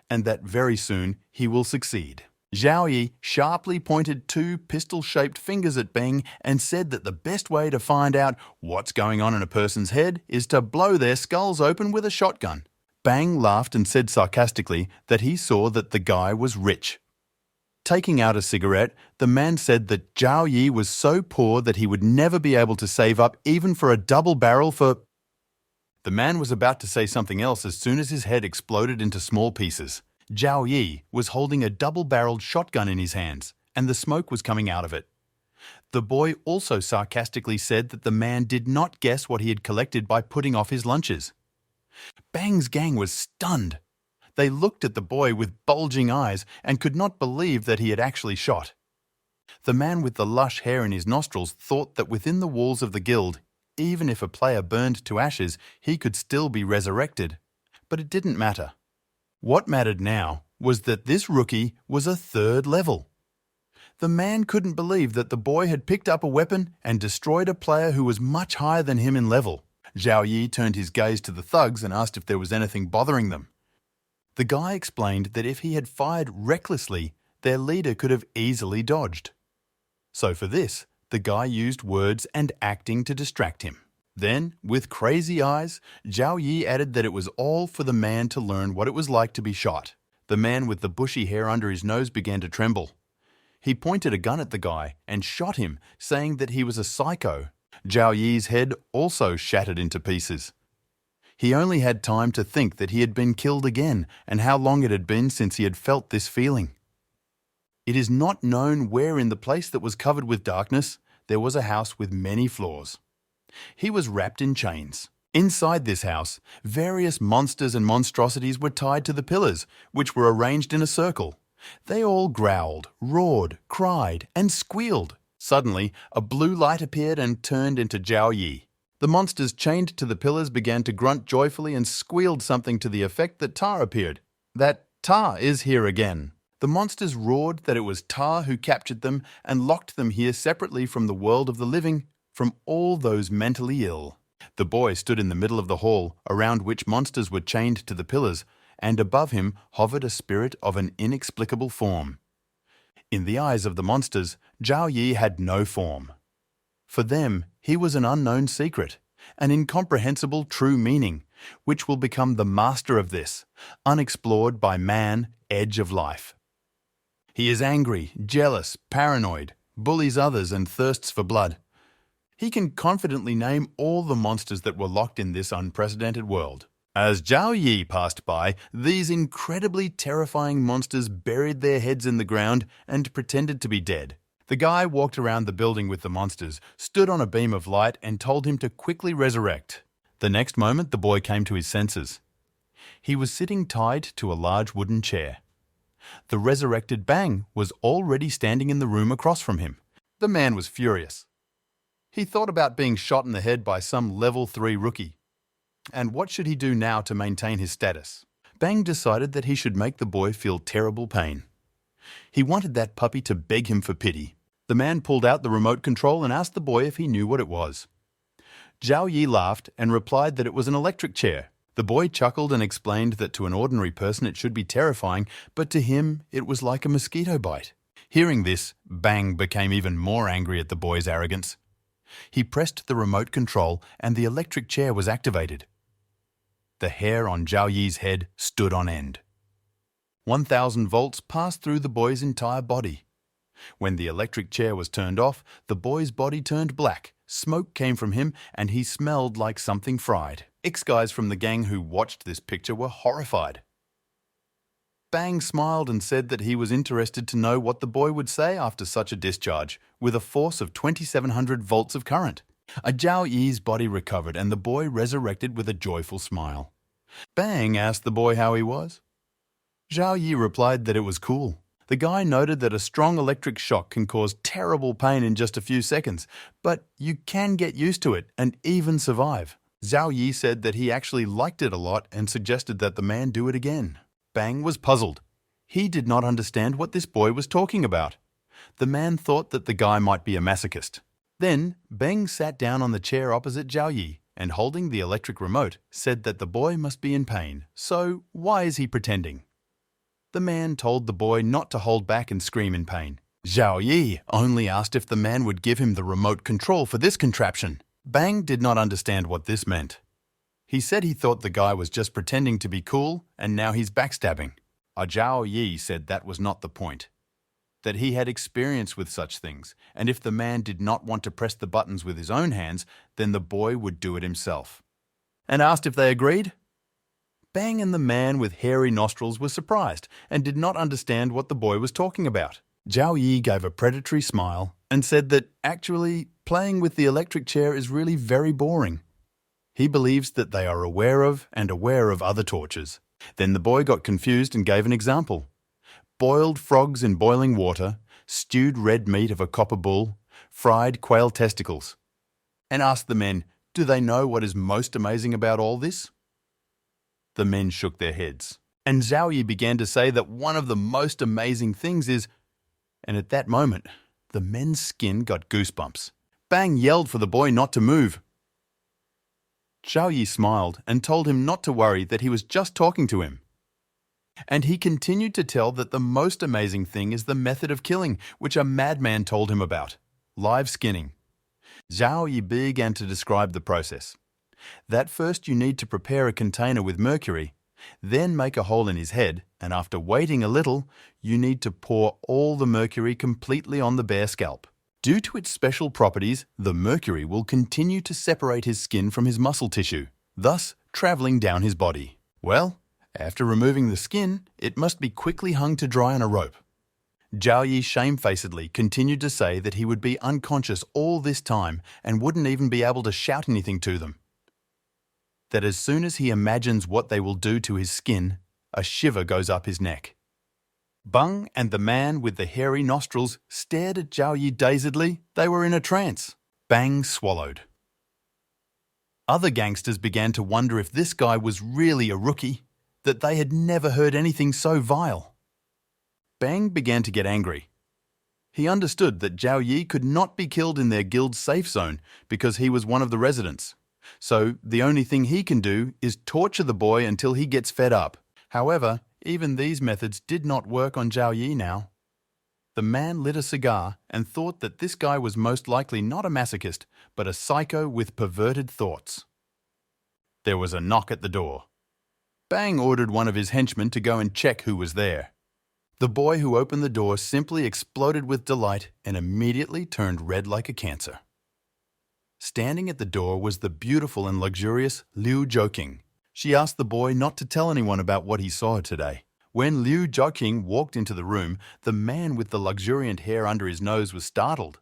and that very soon he will succeed. Zhao Yi sharply pointed two pistol-shaped fingers at Beng and said that the best way to find out what's going on in a person's head is to blow their skulls open with a shotgun. Bang laughed and said sarcastically that he saw that the guy was rich. Taking out a cigarette, the man said that Zhao Yi was so poor that he would never be able to save up even for a double barrel for... The man was about to say something else as soon as his head exploded into small pieces. Zhao Yi was holding a double-barreled shotgun in his hands, and the smoke was coming out of it. The boy also sarcastically said that the man did not guess what he had collected by putting off his lunches. Bang's gang was stunned. They looked at the boy with bulging eyes and could not believe that he had actually shot. The man with the lush hair in his nostrils thought that within the walls of the guild, even if a player burned to ashes, he could still be resurrected. But it didn't matter. What mattered now was that this rookie was a third level. The man couldn't believe that the boy had picked up a weapon and destroyed a player who was much higher than him in level. Zhao Yi turned his gaze to the thugs and asked if there was anything bothering them. The guy explained that if he had fired recklessly, their leader could have easily dodged. So for this, the guy used words and acting to distract him. Then, with crazy eyes, Zhao Yi added that it was all for the man to learn what it was like to be shot. The man with the bushy hair under his nose began to tremble. He pointed a gun at the guy and shot him, saying that he was a psycho. Zhao Yi's head also shattered into pieces. He only had time to think that he had been killed again and how long it had been since he had felt this feeling. It is not known where in the place that was covered with darkness there was a house with many floors. He was wrapped in chains. Inside this house, various monsters and monstrosities were tied to the pillars, which were arranged in a circle. They all growled, roared, cried, and squealed. Suddenly, a blue light appeared and turned into Zhao Yi. The monsters chained to the pillars began to grunt joyfully and squealed something to the effect that Ta appeared. That Ta is here again. The monsters roared that it was Ta who captured them and locked them here separately from the world of the living, from all those mentally ill. The boy stood in the middle of the hall, around which monsters were chained to the pillars, and above him hovered a spirit of an inexplicable form. In the eyes of the monsters, Zhao Yi had no form. For them, he was an unknown secret, an incomprehensible true meaning, which will become the master of this, unexplored by man, edge of life. He is angry, jealous, paranoid, bullies others and thirsts for blood. He can confidently name all the monsters that were locked in this unprecedented world. As Zhao Yi passed by, these incredibly terrifying monsters buried their heads in the ground and pretended to be dead. The guy walked around the building with the monsters, stood on a beam of light and told him to quickly resurrect. The next moment, the boy came to his senses. He was sitting tied to a large wooden chair. The resurrected Bang was already standing in the room across from him. The man was furious. He thought about being shot in the head by some level 3 rookie. And what should he do now to maintain his status? Bang decided that he should make the boy feel terrible pain. He wanted that puppy to beg him for pity. The man pulled out the remote control and asked the boy if he knew what it was. Zhao Yi laughed and replied that it was an electric chair. The boy chuckled and explained that to an ordinary person it should be terrifying, but to him it was like a mosquito bite. Hearing this, Bang became even more angry at the boy's arrogance. He pressed the remote control and the electric chair was activated. The hair on Zhao Yi's head stood on end. 1,000 volts passed through the boy's entire body. When the electric chair was turned off, the boy's body turned black, smoke came from him, and he smelled like something fried. Ex-guys from the gang who watched this picture were horrified. Bang smiled and said that he was interested to know what the boy would say after such a discharge, with a force of 2,700 volts of current. Zhao Yi's body recovered and the boy resurrected with a joyful smile. Bang asked the boy how he was. Zhao Yi replied that it was cool. The guy noted that a strong electric shock can cause terrible pain in just a few seconds, but you can get used to it and even survive. Zhao Yi said that he actually liked it a lot and suggested that the man do it again. Bang was puzzled. He did not understand what this boy was talking about. The man thought that the guy might be a masochist. Then, Bang sat down on the chair opposite Zhao Yi and, holding the electric remote, said that the boy must be in pain. So, why is he pretending? The man told the boy not to hold back and scream in pain. Zhao Yi only asked if the man would give him the remote control for this contraption. Bang did not understand what this meant. He said he thought the guy was just pretending to be cool and now he's backstabbing. Zhao Yi said that was not the point. That he had experience with such things, and if the man did not want to press the buttons with his own hands, then the boy would do it himself. And asked if they agreed? Bang and the man with hairy nostrils were surprised and did not understand what the boy was talking about. Zhao Yi gave a predatory smile and said that, actually, playing with the electric chair is really very boring. He believes that they are aware of other tortures. Then the boy got confused and gave an example. Boiled frogs in boiling water, stewed red meat of a copper bull, fried quail testicles. And asked the men, do they know what is most amazing about all this? The men shook their heads. And Zhao Yi began to say that one of the most amazing things is... And at that moment, the men's skin got goosebumps. Bang yelled for the boy not to move. Zhao Yi smiled and told him not to worry, that he was just talking to him. And he continued to tell that the most amazing thing is the method of killing, which a madman told him about. Live skinning. Zhao Yi began to describe the process. That first you need to prepare a container with mercury, then make a hole in his head, and after waiting a little, you need to pour all the mercury completely on the bare scalp. Due to its special properties, the mercury will continue to separate his skin from his muscle tissue, thus traveling down his body. Well, after removing the skin, it must be quickly hung to dry on a rope. Zhao Yi shamefacedly continued to say that he would be unconscious all this time and wouldn't even be able to shout anything to them. That as soon as he imagines what they will do to his skin, a shiver goes up his neck. Bang and the man with the hairy nostrils stared at Zhao Yi dazedly. They were in a trance. Bang swallowed. Other gangsters began to wonder if this guy was really a rookie, that they had never heard anything so vile. Bang began to get angry. He understood that Zhao Yi could not be killed in their guild's safe zone because he was one of the residents. So the only thing he can do is torture the boy until he gets fed up. However, even these methods did not work on Zhao Yi now. The man lit a cigar and thought that this guy was most likely not a masochist, but a psycho with perverted thoughts. There was a knock at the door. Bang ordered one of his henchmen to go and check who was there. The boy who opened the door simply exploded with delight and immediately turned red like a cancer. Standing at the door was the beautiful and luxurious Liu Zhouqing. She asked the boy not to tell anyone about what he saw today. When Liu Zhouqing walked into the room, the man with the luxuriant hair under his nose was startled.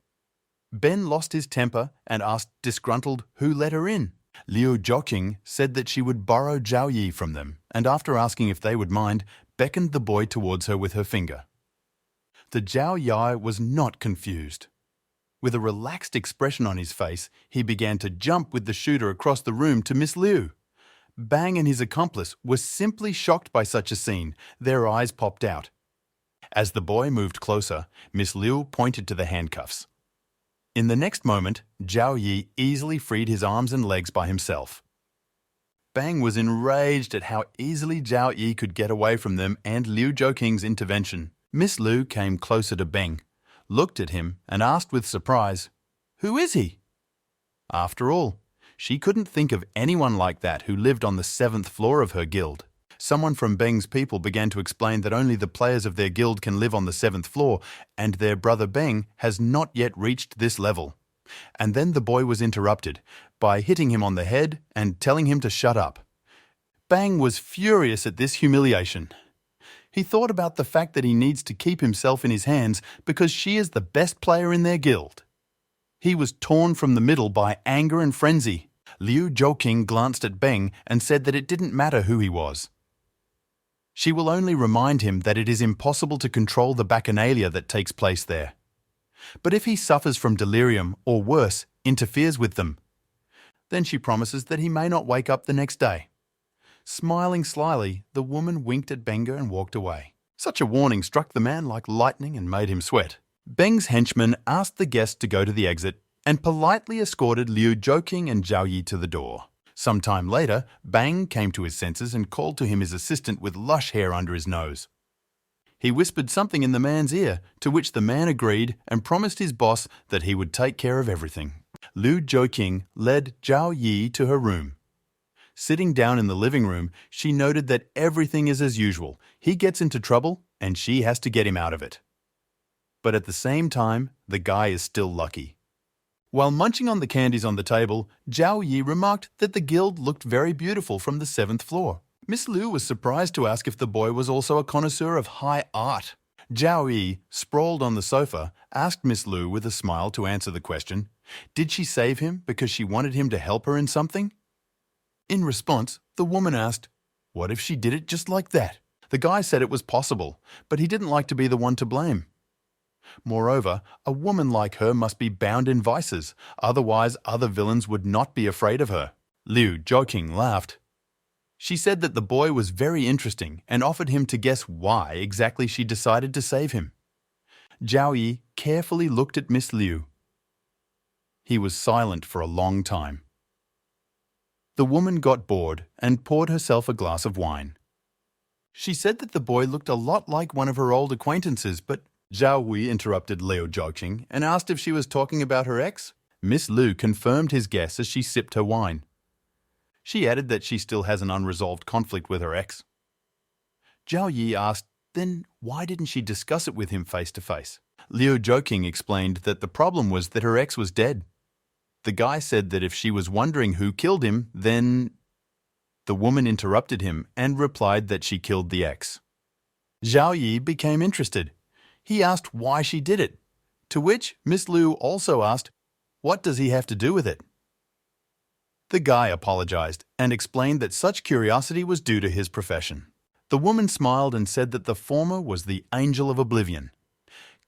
Ben lost his temper and asked disgruntled who let her in. Liu Zhouqing said that she would borrow Zhao Yi from them, and after asking if they would mind, beckoned the boy towards her with her finger. The Zhao Yi was not confused. With a relaxed expression on his face, he began to jump with the shooter across the room to Miss Liu. Bang and his accomplice were simply shocked by such a scene. Their eyes popped out. As the boy moved closer, Miss Liu pointed to the handcuffs. In the next moment, Zhao Yi easily freed his arms and legs by himself. Bang was enraged at how easily Zhao Yi could get away from them and Liu Zhouqing's intervention. Miss Liu came closer to Bang, looked at him and asked with surprise, "Who is he?" After all, she couldn't think of anyone like that who lived on the 7th floor of her guild. Someone from Beng's people began to explain that only the players of their guild can live on the 7th floor, and their brother Beng has not yet reached this level. And then the boy was interrupted by hitting him on the head and telling him to shut up. Bang was furious at this humiliation. He thought about the fact that he needs to keep himself in his hands because she is the best player in their guild. He was torn from the middle by anger and frenzy. Liu Zhouqing glanced at Beng and said that it didn't matter who he was. She will only remind him that it is impossible to control the bacchanalia that takes place there. But if he suffers from delirium or worse, interferes with them, then she promises that he may not wake up the next day. Smiling slyly, the woman winked at Benga and walked away. Such a warning struck the man like lightning and made him sweat. Beng's henchman asked the guest to go to the exit and politely escorted Liu Zhouqing and Zhao Yi to the door. Some time later, Bang came to his senses and called to him his assistant with lush hair under his nose. He whispered something in the man's ear, to which the man agreed and promised his boss that he would take care of everything. Liu Zhouqing led Zhao Yi to her room. Sitting down in the living room, she noted that everything is as usual. He gets into trouble, and she has to get him out of it. But at the same time, the guy is still lucky. While munching on the candies on the table, Zhao Yi remarked that the guild looked very beautiful from the 7th floor. Miss Liu was surprised to ask if the boy was also a connoisseur of high art. Zhao Yi, sprawled on the sofa, asked Miss Liu with a smile to answer the question, did she save him because she wanted him to help her in something? In response, the woman asked, what if she did it just like that? The guy said it was possible, but he didn't like to be the one to blame. Moreover, a woman like her must be bound in vices, otherwise other villains would not be afraid of her. Liu Zhouqing laughed. She said that the boy was very interesting and offered him to guess why exactly she decided to save him. Zhao Yi carefully looked at Miss Liu. He was silent for a long time. The woman got bored and poured herself a glass of wine. She said that the boy looked a lot like one of her old acquaintances, but Zhao Wei interrupted Liu Zhouqing and asked if she was talking about her ex. Miss Liu confirmed his guess as she sipped her wine. She added that she still has an unresolved conflict with her ex. Zhao Yi asked, then why didn't she discuss it with him face to face? Liu Zhouqing explained that the problem was that her ex was dead. The guy said that if she was wondering who killed him, then... The woman interrupted him and replied that she killed the ex. Zhao Yi became interested. He asked why she did it, to which Miss Liu also asked, what does he have to do with it? The guy apologized and explained that such curiosity was due to his profession. The woman smiled and said that the former was the angel of oblivion,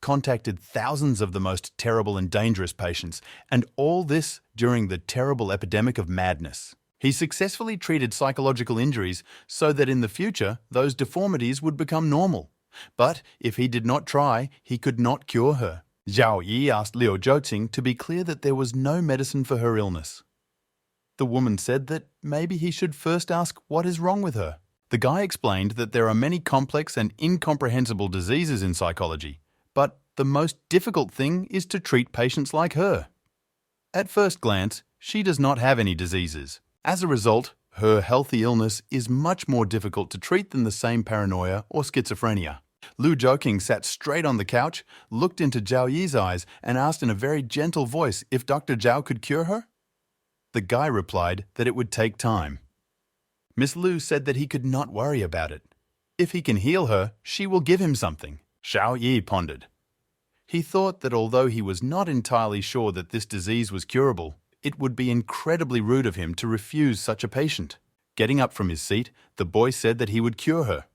contacted thousands of the most terrible and dangerous patients, and all this during the terrible epidemic of madness. He successfully treated psychological injuries so that in the future those deformities would become normal. But if he did not try, he could not cure her. Zhao Yi asked Liu Zhouqing to be clear that there was no medicine for her illness. The woman said that maybe he should first ask what is wrong with her. The guy explained that there are many complex and incomprehensible diseases in psychology, but the most difficult thing is to treat patients like her. At first glance, she does not have any diseases. As a result, her healthy illness is much more difficult to treat than the same paranoia or schizophrenia. Liu Zhouqing sat straight on the couch, looked into Zhao Yi's eyes, and asked in a very gentle voice if Dr. Zhao could cure her. The guy replied that it would take time. Miss Liu said that he could not worry about it. If he can heal her, she will give him something. Zhao Yi pondered. He thought that although he was not entirely sure that this disease was curable, it would be incredibly rude of him to refuse such a patient. Getting up from his seat, the boy said that he would cure her.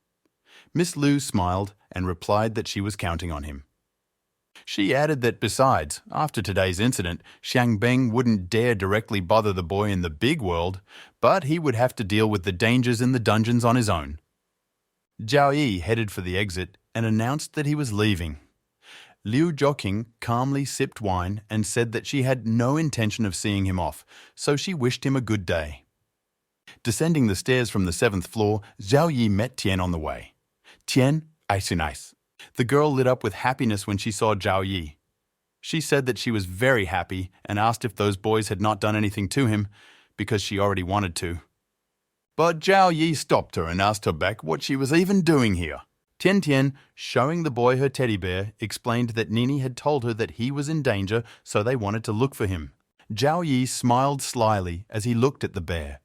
Miss Liu smiled and replied that she was counting on him. She added that besides, after today's incident, Xiang Beng wouldn't dare directly bother the boy in the big world, but he would have to deal with the dangers in the dungeons on his own. Zhao Yi headed for the exit and announced that he was leaving. Liu Zhouqing calmly sipped wine and said that she had no intention of seeing him off, so she wished him a good day. Descending the stairs from the 7th floor, Zhao Yi met Tian on the way. Tian, nice. The girl lit up with happiness when she saw Zhao Yi. She said that she was very happy and asked if those boys had not done anything to him, because she already wanted to. But Zhao Yi stopped her and asked her back what she was even doing here. Tian, showing the boy her teddy bear, explained that Nini had told her that he was in danger, so they wanted to look for him. Zhao Yi smiled slyly as he looked at the bear,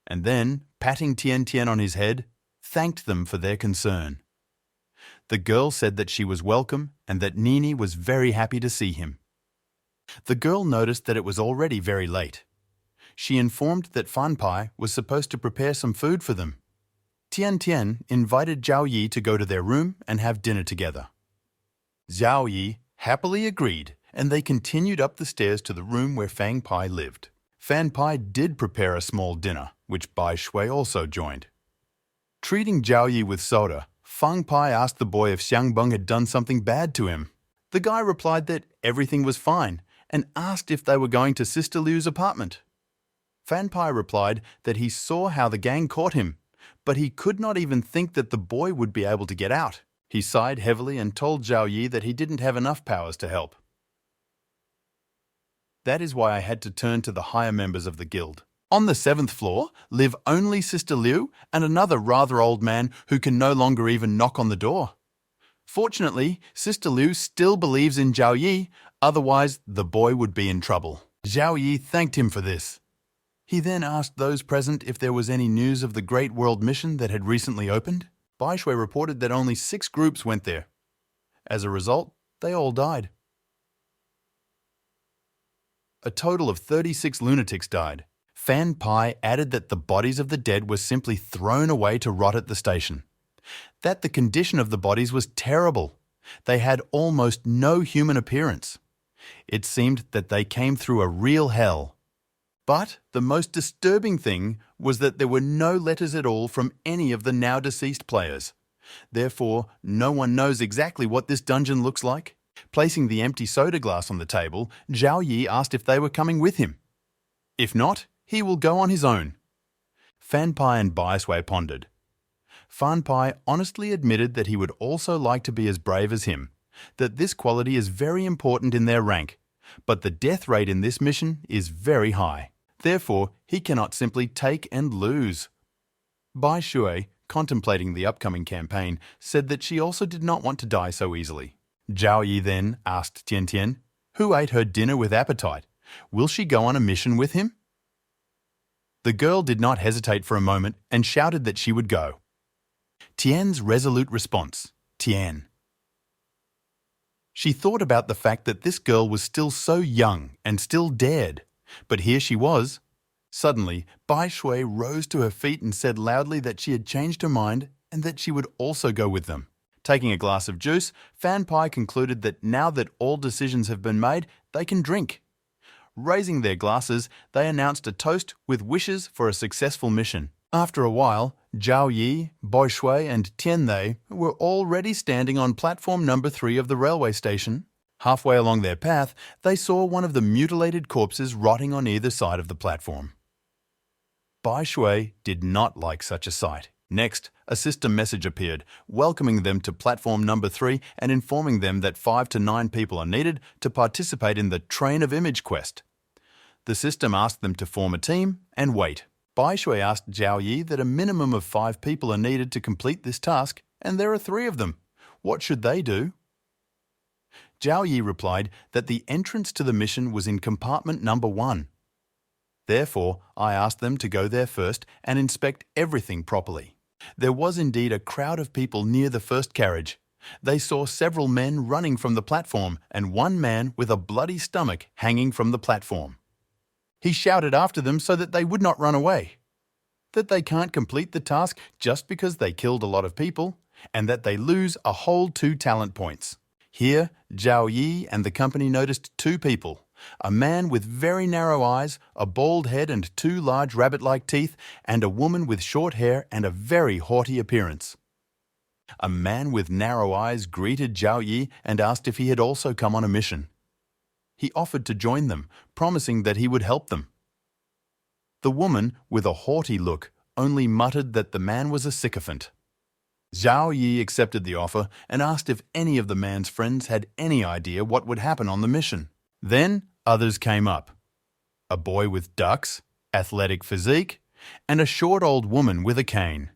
and then, patting Tian on his head, thanked them for their concern. The girl said that she was welcome and that Nini was very happy to see him. The girl noticed that it was already very late. She informed that Fan Pai was supposed to prepare some food for them. Tian invited Zhao Yi to go to their room and have dinner together. Zhao Yi happily agreed, and they continued up the stairs to the room where Fan Pai lived. Fan Pai did prepare a small dinner, which Bai Shui also joined. Treating Zhao Yi with soda, Fan Pai asked the boy if Xiang Beng had done something bad to him. The guy replied that everything was fine and asked if they were going to Sister Liu's apartment. Fan Pai replied that he saw how the gang caught him, but he could not even think that the boy would be able to get out. He sighed heavily and told Zhao Yi that he didn't have enough powers to help. That is why I had to turn to the higher members of the guild. On the 7th floor live only Sister Liu and another rather old man who can no longer even knock on the door. Fortunately, Sister Liu still believes in Zhao Yi, otherwise the boy would be in trouble. Zhao Yi thanked him for this. He then asked those present if there was any news of the Great World Mission that had recently opened. Bai Shui reported that only 6 groups went there. As a result, they all died. A total of 36 lunatics died. Fan Pai added that the bodies of the dead were simply thrown away to rot at the station. That the condition of the bodies was terrible. They had almost no human appearance. It seemed that they came through a real hell. But the most disturbing thing was that there were no letters at all from any of the now deceased players. Therefore, no one knows exactly what this dungeon looks like. Placing the empty soda glass on the table, Zhao Yi asked if they were coming with him. If not, he will go on his own. Fan Pai and Bai Shui pondered. Fan Pai honestly admitted that he would also like to be as brave as him, that this quality is very important in their rank, but the death rate in this mission is very high. Therefore, he cannot simply take and lose. Bai Shui, contemplating the upcoming campaign, said that she also did not want to die so easily. Zhao Yi then asked Tian, who ate her dinner with appetite, will she go on a mission with him? The girl did not hesitate for a moment and shouted that she would go. Tian's resolute response, Tian. She thought about the fact that this girl was still so young and still dared, but here she was. Suddenly, Bai Shui rose to her feet and said loudly that she had changed her mind and that she would also go with them. Taking a glass of juice, Fan Pai concluded that now that all decisions have been made, they can drink. Raising their glasses, they announced a toast with wishes for a successful mission. After a while, Zhao Yi, Bai Shui, and Tian They were already standing on platform number 3 of the railway station. Halfway along their path, they saw one of the mutilated corpses rotting on either side of the platform. Bai Shui did not like such a sight. Next, a system message appeared, welcoming them to platform number 3 and informing them that 5 to 9 people are needed to participate in the Train of Image quest. The system asked them to form a team and wait. Bai Shui asked Zhao Yi that a minimum of 5 people are needed to complete this task, and there are 3 of them. What should they do? Zhao Yi replied that the entrance to the mission was in compartment number 1. Therefore, I asked them to go there first and inspect everything properly. There was indeed a crowd of people near the first carriage. They saw several men running from the platform and one man with a bloody stomach hanging from the platform. He shouted after them so that they would not run away. That they can't complete the task just because they killed a lot of people, and that they lose a whole 2 talent points. Here, Zhao Yi and the company noticed 2 people. A man with very narrow eyes, a bald head and 2 large rabbit-like teeth, and a woman with short hair and a very haughty appearance. A man with narrow eyes greeted Zhao Yi and asked if he had also come on a mission. He offered to join them, promising that he would help them. The woman, with a haughty look, only muttered that the man was a sycophant. Zhao Yi accepted the offer and asked if any of the man's friends had any idea what would happen on the mission. Then others came up. A boy with ducks, athletic physique, and a short old woman with a cane.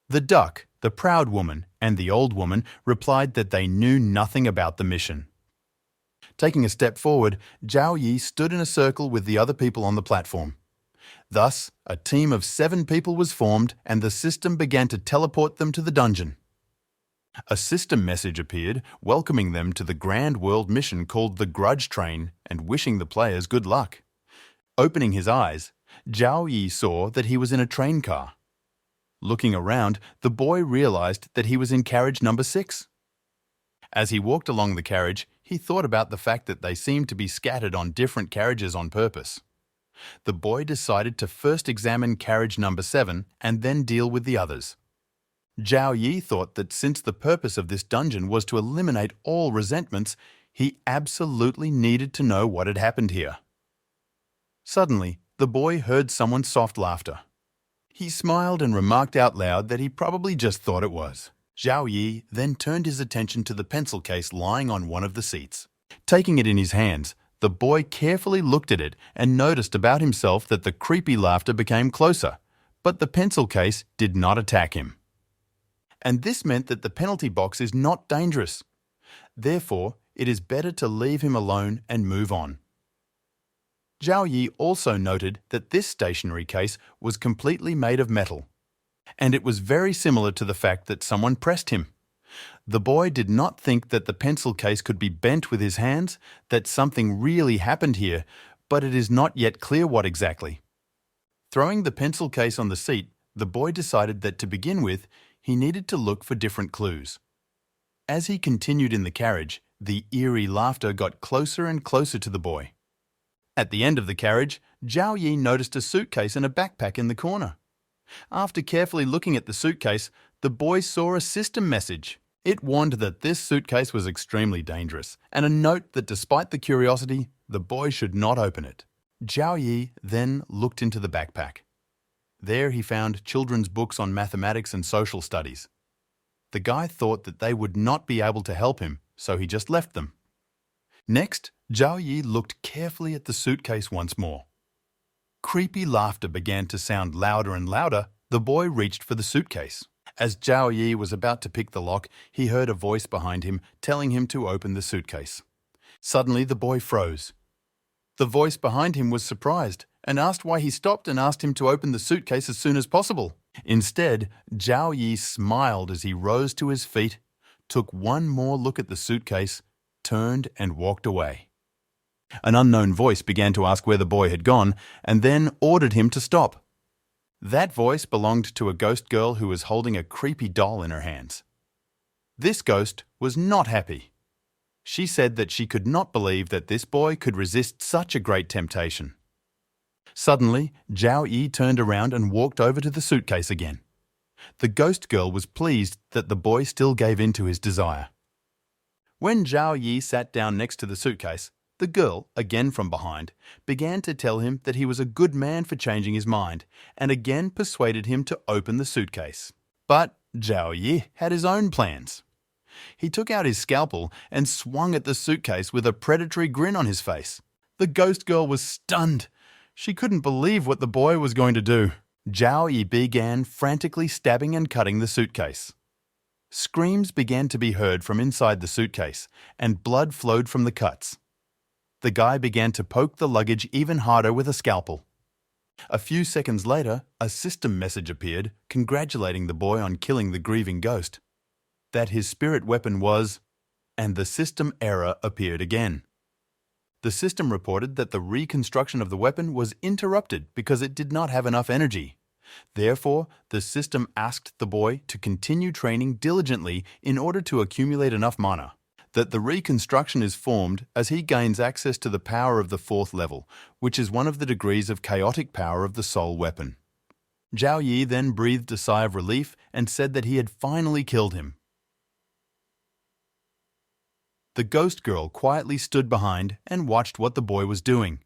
The duck, the proud woman, and the old woman replied that they knew nothing about the mission. Taking a step forward, Zhao Yi stood in a circle with the other people on the platform. Thus, a team of 7 people was formed and the system began to teleport them to the dungeon. A system message appeared welcoming them to the grand world mission called the Grudge Train and wishing the players good luck. Opening his eyes, Zhao Yi saw that he was in a train car. Looking around, the boy realized that he was in carriage number 6. As he walked along the carriage, he thought about the fact that they seemed to be scattered on different carriages on purpose. The boy decided to first examine carriage number 7 and then deal with the others. Zhao Yi thought that since the purpose of this dungeon was to eliminate all resentments, he absolutely needed to know what had happened here. Suddenly, the boy heard someone's soft laughter. He smiled and remarked out loud that he probably just thought it was. Zhao Yi then turned his attention to the pencil case lying on one of the seats. Taking it in his hands, the boy carefully looked at it and noticed about himself that the creepy laughter became closer, but the pencil case did not attack him. And this meant that the penalty box is not dangerous. Therefore, it is better to leave him alone and move on. Zhao Yi also noted that this stationery case was completely made of metal, and it was very similar to the fact that someone pressed him. The boy did not think that the pencil case could be bent with his hands, that something really happened here, but it is not yet clear what exactly. Throwing the pencil case on the seat, the boy decided that to begin with, he needed to look for different clues. As he continued in the carriage, the eerie laughter got closer and closer to the boy. At the end of the carriage, Zhao Yi noticed a suitcase and a backpack in the corner. After carefully looking at the suitcase, the boy saw a system message. It warned that this suitcase was extremely dangerous, and a note that despite the curiosity, the boy should not open it. Zhao Yi then looked into the backpack. There he found children's books on mathematics and social studies. The guy thought that they would not be able to help him, so he just left them. Next, Zhao Yi looked carefully at the suitcase once more. Creepy laughter began to sound louder and louder. The boy reached for the suitcase. As Zhao Yi was about to pick the lock, he heard a voice behind him telling him to open the suitcase. Suddenly, the boy froze. The voice behind him was surprised and asked why he stopped and asked him to open the suitcase as soon as possible. Instead, Zhao Yi smiled as he rose to his feet, took one more look at the suitcase, turned and walked away. An unknown voice began to ask where the boy had gone and then ordered him to stop. That voice belonged to a ghost girl who was holding a creepy doll in her hands. This ghost was not happy. She said that she could not believe that this boy could resist such a great temptation. Suddenly, Zhao Yi turned around and walked over to the suitcase again. The ghost girl was pleased that the boy still gave in to his desire. When Zhao Yi sat down next to the suitcase, the girl, again from behind, began to tell him that he was a good man for changing his mind, and again persuaded him to open the suitcase. But Zhao Yi had his own plans. He took out his scalpel and swung at the suitcase with a predatory grin on his face. The ghost girl was stunned. She couldn't believe what the boy was going to do. Zhao Yi began frantically stabbing and cutting the suitcase. Screams began to be heard from inside the suitcase, and blood flowed from the cuts. The guy began to poke the luggage even harder with a scalpel. A few seconds later, a system message appeared congratulating the boy on killing the grieving ghost. That his spirit weapon was, and the system error appeared again. The system reported that the reconstruction of the weapon was interrupted because it did not have enough energy. Therefore, the system asked the boy to continue training diligently in order to accumulate enough mana. That the reconstruction is formed as he gains access to the power of the 4th level, which is one of the degrees of chaotic power of the soul weapon. Zhao Yi then breathed a sigh of relief and said that he had finally killed him. The ghost girl quietly stood behind and watched what the boy was doing.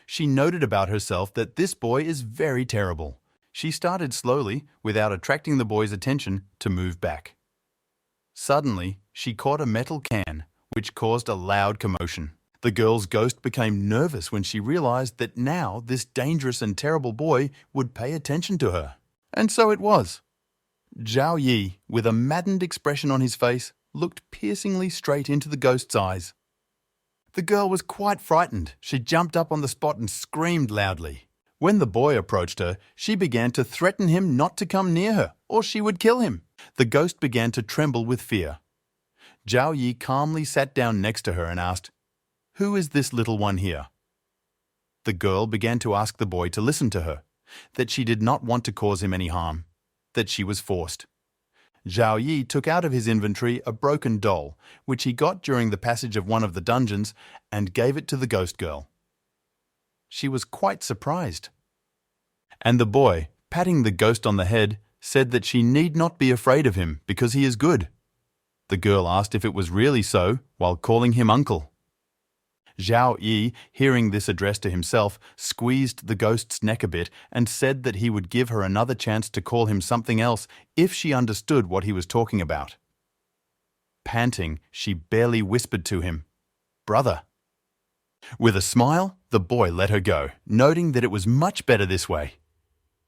She noted about herself that this boy is very terrible. She started slowly, without attracting the boy's attention, to move back. Suddenly, she caught a metal can, which caused a loud commotion. The girl's ghost became nervous when she realized that now this dangerous and terrible boy would pay attention to her. And so it was. Zhao Yi, with a maddened expression on his face, looked piercingly straight into the ghost's eyes. The girl was quite frightened. She jumped up on the spot and screamed loudly. When the boy approached her, she began to threaten him not to come near her, or she would kill him. The ghost began to tremble with fear. Zhao Yi calmly sat down next to her and asked, "Who is this little one here?" The girl began to ask the boy to listen to her, that she did not want to cause him any harm, that she was forced. Zhao Yi took out of his inventory a broken doll, which he got during the passage of one of the dungeons, and gave it to the ghost girl. She was quite surprised. And the boy, patting the ghost on the head, said that she need not be afraid of him because he is good. The girl asked if it was really so, while calling him uncle. Zhao Yi, hearing this address to himself, squeezed the ghost's neck a bit and said that he would give her another chance to call him something else if she understood what he was talking about. Panting, she barely whispered to him, "Brother." With a smile, the boy let her go, noting that it was much better this way.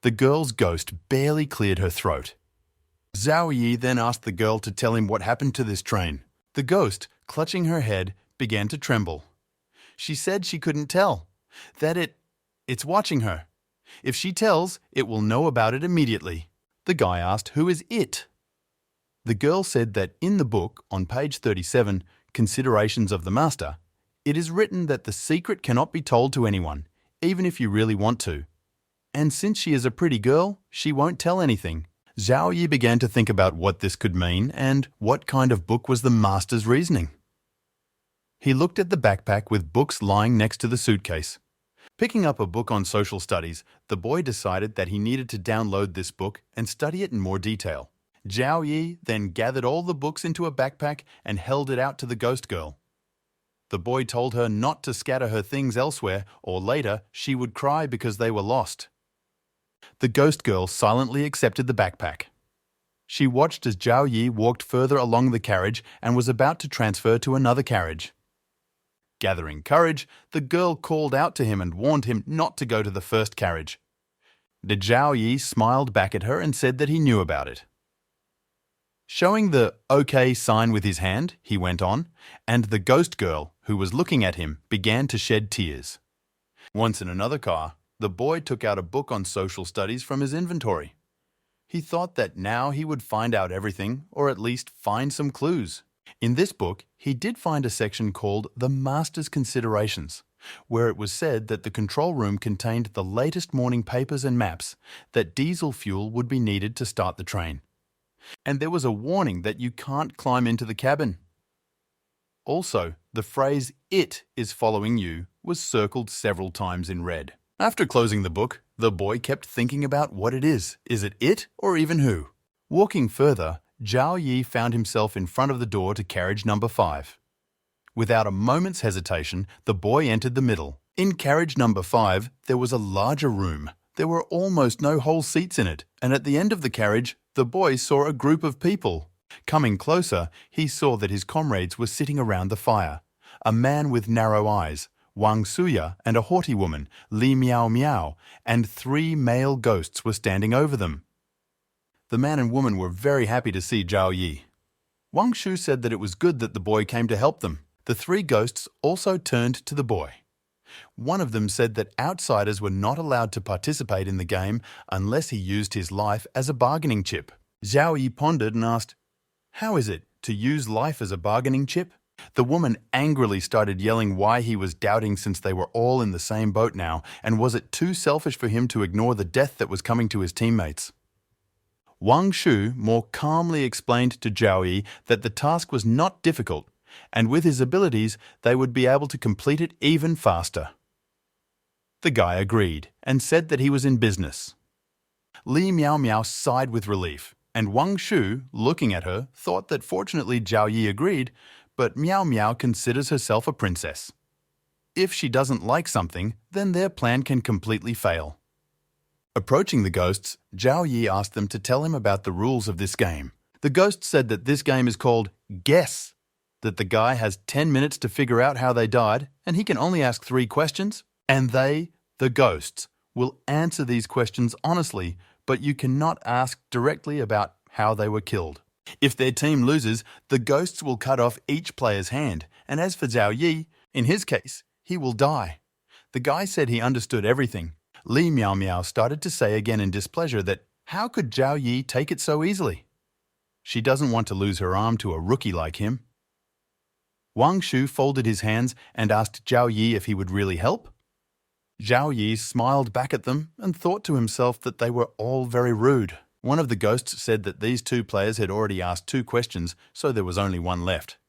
The girl's ghost barely cleared her throat. Zhao Yi then asked the girl to tell him what happened to this train. The ghost, clutching her head, began to tremble. She said she couldn't tell, that it's watching her. If she tells, it will know about it immediately. The guy asked, "Who is it?" The girl said that in the book, on page 37, Considerations of the Master, it is written that the secret cannot be told to anyone, even if you really want to. And since she is a pretty girl, she won't tell anything. Zhao Yi began to think about what this could mean and what kind of book was the master's reasoning. He looked at the backpack with books lying next to the suitcase. Picking up a book on social studies, the boy decided that he needed to download this book and study it in more detail. Zhao Yi then gathered all the books into a backpack and held it out to the ghost girl. The boy told her not to scatter her things elsewhere, or later she would cry because they were lost. The ghost girl silently accepted the backpack. She watched as Zhao Yi walked further along the carriage and was about to transfer to another carriage. Gathering courage, the girl called out to him and warned him not to go to the first carriage. The Zhao Yi smiled back at her and said that he knew about it. Showing the OK sign with his hand, he went on, and the ghost girl, who was looking at him, began to shed tears. Once in another car, the boy took out a book on social studies from his inventory. He thought that now he would find out everything, or at least find some clues. In this book, he did find a section called The Master's Considerations, where it was said that the control room contained the latest morning papers and maps, that diesel fuel would be needed to start the train. And there was a warning that you can't climb into the cabin. Also, the phrase "it is following you" was circled several times in red. After closing the book, the boy kept thinking about what it is. Is it it or even who? Walking further, Zhao Yi found himself in front of the door to carriage number 5. Without a moment's hesitation, the boy entered the middle. In carriage number 5, there was a larger room. There were almost no whole seats in it, and at the end of the carriage, the boy saw a group of people. Coming closer, he saw that his comrades were sitting around the fire. A man with narrow eyes, Wang Suya, and a haughty woman, Li Miao Miao, and 3 male ghosts were standing over them. The man and woman were very happy to see Zhao Yi. Wang Shu said that it was good that the boy came to help them. The 3 ghosts also turned to the boy. One of them said that outsiders were not allowed to participate in the game unless he used his life as a bargaining chip. Zhao Yi pondered and asked, "How is it to use life as a bargaining chip?" The woman angrily started yelling why he was doubting since they were all in the same boat now, and was it too selfish for him to ignore the death that was coming to his teammates? Wang Shu more calmly explained to Zhao Yi that the task was not difficult, and with his abilities they would be able to complete it even faster. The guy agreed and said that he was in business. Li Miao Miao sighed with relief, and Wang Shu, looking at her, thought that fortunately Zhao Yi agreed, but Miao Miao considers herself a princess. If she doesn't like something, then their plan can completely fail. Approaching the ghosts, Zhao Yi asked them to tell him about the rules of this game. The ghosts said that this game is called Guess, that the guy has 10 minutes to figure out how they died, and he can only ask 3 questions, and they, the ghosts, will answer these questions honestly, but you cannot ask directly about how they were killed. If their team loses, the ghosts will cut off each player's hand, and as for Zhao Yi, in his case, he will die. The guy said he understood everything. Li Miao Miao started to say again in displeasure that how could Zhao Yi take it so easily? She doesn't want to lose her arm to a rookie like him. Wang Shu folded his hands and asked Zhao Yi if he would really help. Zhao Yi smiled back at them and thought to himself that they were all very rude. One of the ghosts said that these 2 players had already asked 2 questions, so there was only 1 left.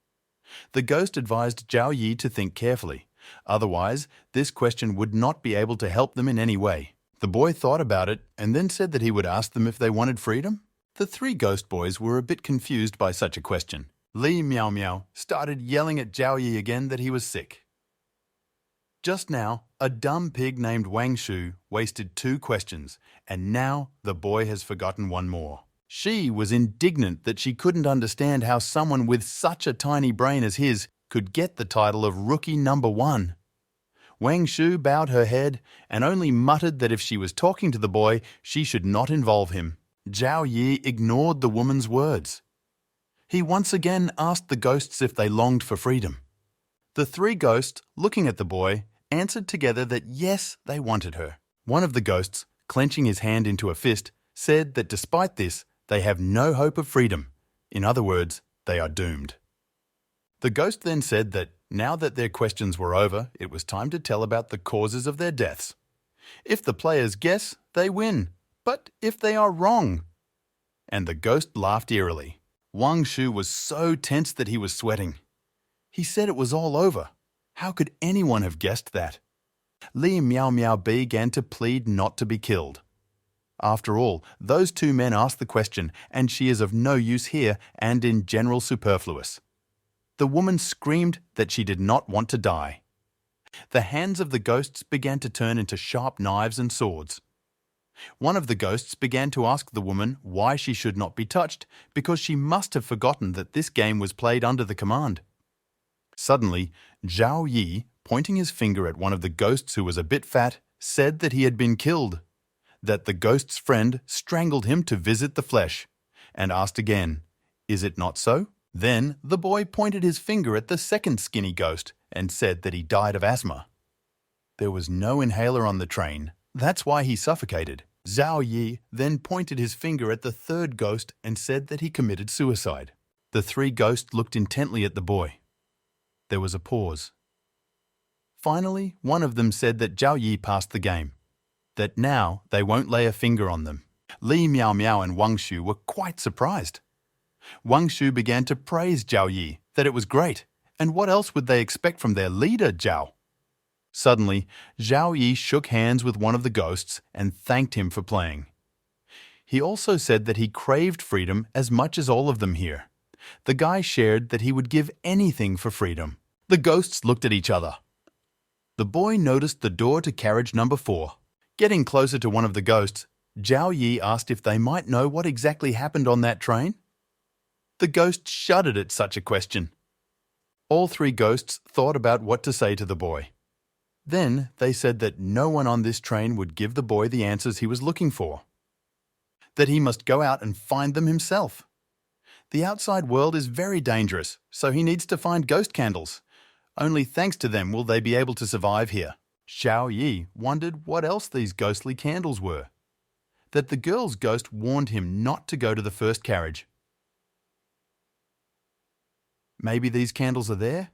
The ghost advised Zhao Yi to think carefully. Otherwise, this question would not be able to help them in any way. The boy thought about it and then said that he would ask them if they wanted freedom. The 3 ghost boys were a bit confused by such a question. Li Miao Miao started yelling at Zhao Yi again that he was sick. Just now, a dumb pig named Wang Shu wasted 2 questions, and now the boy has forgotten 1 more. She was indignant that she couldn't understand how someone with such a tiny brain as his could get the title of Rookie Number 1. Wang Shu bowed her head and only muttered that if she was talking to the boy, she should not involve him. Zhao Yi ignored the woman's words. He once again asked the ghosts if they longed for freedom. The 3 ghosts, looking at the boy, answered together that yes, they wanted her. One of the ghosts, clenching his hand into a fist, said that despite this, they have no hope of freedom. In other words, they are doomed. The ghost then said that now that their questions were over, it was time to tell about the causes of their deaths. If the players guess, they win. But if they are wrong? And the ghost laughed eerily. Wang Shu was so tense that he was sweating. He said it was all over. How could anyone have guessed that? Li Miao Miao began to plead not to be killed. After all, those 2 men asked the question, and she is of no use here and in general superfluous. The woman screamed that she did not want to die. The hands of the ghosts began to turn into sharp knives and swords. One of the ghosts began to ask the woman why she should not be touched, because she must have forgotten that this game was played under the command. Suddenly, Zhao Yi, pointing his finger at one of the ghosts who was a bit fat, said that he had been killed, that the ghost's friend strangled him to visit the flesh, and asked again, "Is it not so?" Then the boy pointed his finger at the second skinny ghost and said that he died of asthma. There was no inhaler on the train. That's why he suffocated. Zhao Yi then pointed his finger at the 3rd ghost and said that he committed suicide. The 3 ghosts looked intently at the boy. There was a pause. Finally, one of them said that Zhao Yi passed the game, that now they won't lay a finger on them. Li Miao Miao and Wang Shu were quite surprised. Wang Shu began to praise Zhao Yi, that it was great, and what else would they expect from their leader, Zhao? Suddenly, Zhao Yi shook hands with one of the ghosts and thanked him for playing. He also said that he craved freedom as much as all of them here. The guy shared that he would give anything for freedom. The ghosts looked at each other. The boy noticed the door to carriage number 4. Getting closer to one of the ghosts, Zhao Yi asked if they might know what exactly happened on that train. The ghost shuddered at such a question. All 3 ghosts thought about what to say to the boy. Then they said that no one on this train would give the boy the answers he was looking for. That he must go out and find them himself. The outside world is very dangerous, so he needs to find ghost candles. Only thanks to them will they be able to survive here. Zhao Yi wondered what else these ghostly candles were. That the girl's ghost warned him not to go to the first carriage. Maybe these candles are there?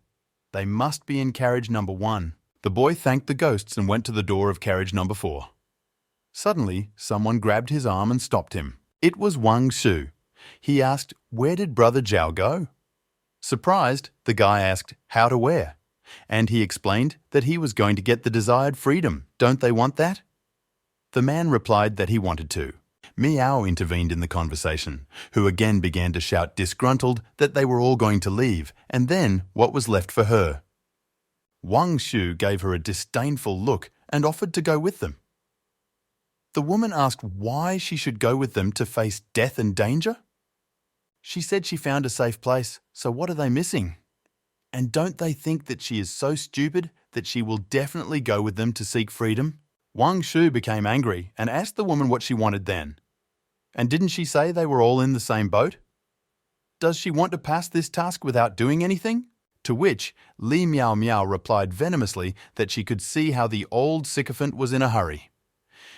They must be in carriage number 1. The boy thanked the ghosts and went to the door of carriage number 4. Suddenly, someone grabbed his arm and stopped him. It was Wang Shu. He asked, "Where did Brother Zhao go?" Surprised, the guy asked, "How to where?" And he explained that he was going to get the desired freedom. Don't they want that? The man replied that he wanted to. Miao intervened in the conversation, who again began to shout disgruntled that they were all going to leave, and then what was left for her? Wang Shu gave her a disdainful look and offered to go with them. The woman asked why she should go with them to face death and danger. She said she found a safe place, so what are they missing? And don't they think that she is so stupid that she will definitely go with them to seek freedom? Wang Shu became angry and asked the woman what she wanted then. And didn't she say they were all in the same boat? Does she want to pass this task without doing anything? To which Li Miao Miao replied venomously that she could see how the old sycophant was in a hurry.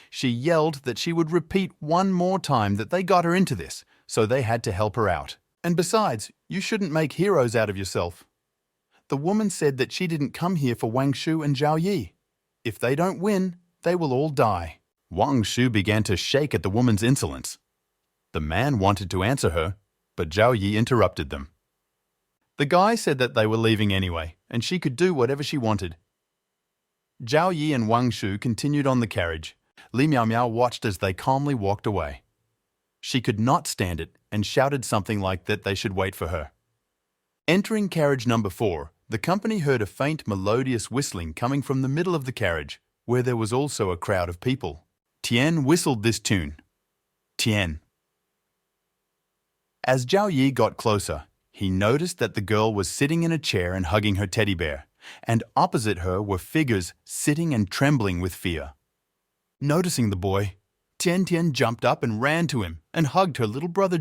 She yelled that she would repeat one more time that they got her into this, so they had to help her out. And besides, you shouldn't make heroes out of yourself. The woman said that she didn't come here for Wang Shu and Zhao Yi. If they don't win, they will all die. Wang Shu began to shake at the woman's insolence. The man wanted to answer her, but Zhao Yi interrupted them. The guy said that they were leaving anyway, and she could do whatever she wanted. Zhao Yi and Wang Shu continued on the carriage. Li Miao Miao watched as they calmly walked away. She could not stand it and shouted something like that they should wait for her. Entering carriage number 4, the company heard a faint melodious whistling coming from the middle of the carriage, where there was also a crowd of people. Tian whistled this tune. Tian. As Zhao Yi got closer, he noticed that the girl was sitting in a chair and hugging her teddy bear, and opposite her were figures sitting and trembling with fear. Noticing the boy, Tian Tian jumped up and ran to him and hugged her little brother.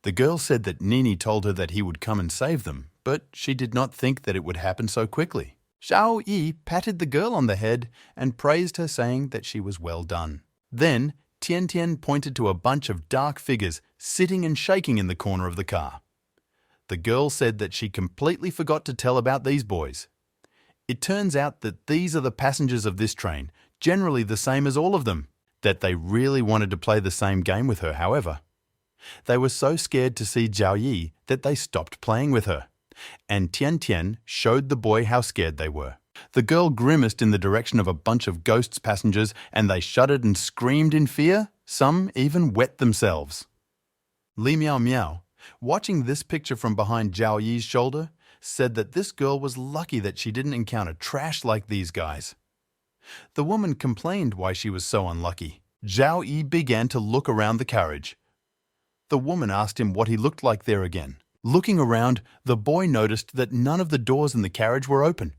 The girl said that Nini told her that he would come and save them, but she did not think that it would happen so quickly. Zhao Yi patted the girl on the head and praised her, saying that she was well done. Then Tian Tian pointed to a bunch of dark figures sitting and shaking in the corner of the car. The girl said that she completely forgot to tell about these boys. It turns out that these are the passengers of this train, generally the same as all of them, that they really wanted to play the same game with her, however. They were so scared to see Zhao Yi that they stopped playing with her, and Tian Tian showed the boy how scared they were. The girl grimaced in the direction of a bunch of ghosts passengers, and they shuddered and screamed in fear. Some even wet themselves. Li Miao Miao, watching this picture from behind Zhao Yi's shoulder, said that this girl was lucky that she didn't encounter trash like these guys. The woman complained why she was so unlucky. Zhao Yi began to look around the carriage. The woman asked him what he looked like there again. Looking around, the boy noticed that none of the doors in the carriage were open.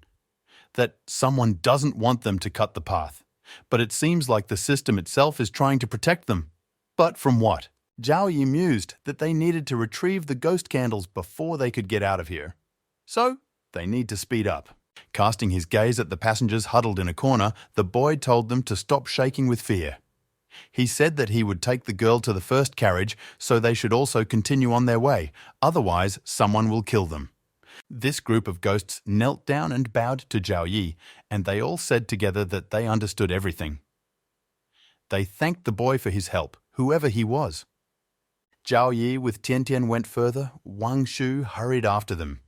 That someone doesn't want them to cut the path. But it seems like the system itself is trying to protect them. But from what? Zhao Yi mused that they needed to retrieve the ghost candles before they could get out of here. So, they need to speed up. Casting his gaze at the passengers huddled in a corner, the boy told them to stop shaking with fear. He said that he would take the girl to the first carriage, so they should also continue on their way, otherwise someone will kill them. This group of ghosts knelt down and bowed to Zhao Yi, and they all said together that they understood everything. They thanked the boy for his help, whoever he was. Zhao Yi with Tian Tian went further. Wang Shu hurried after them.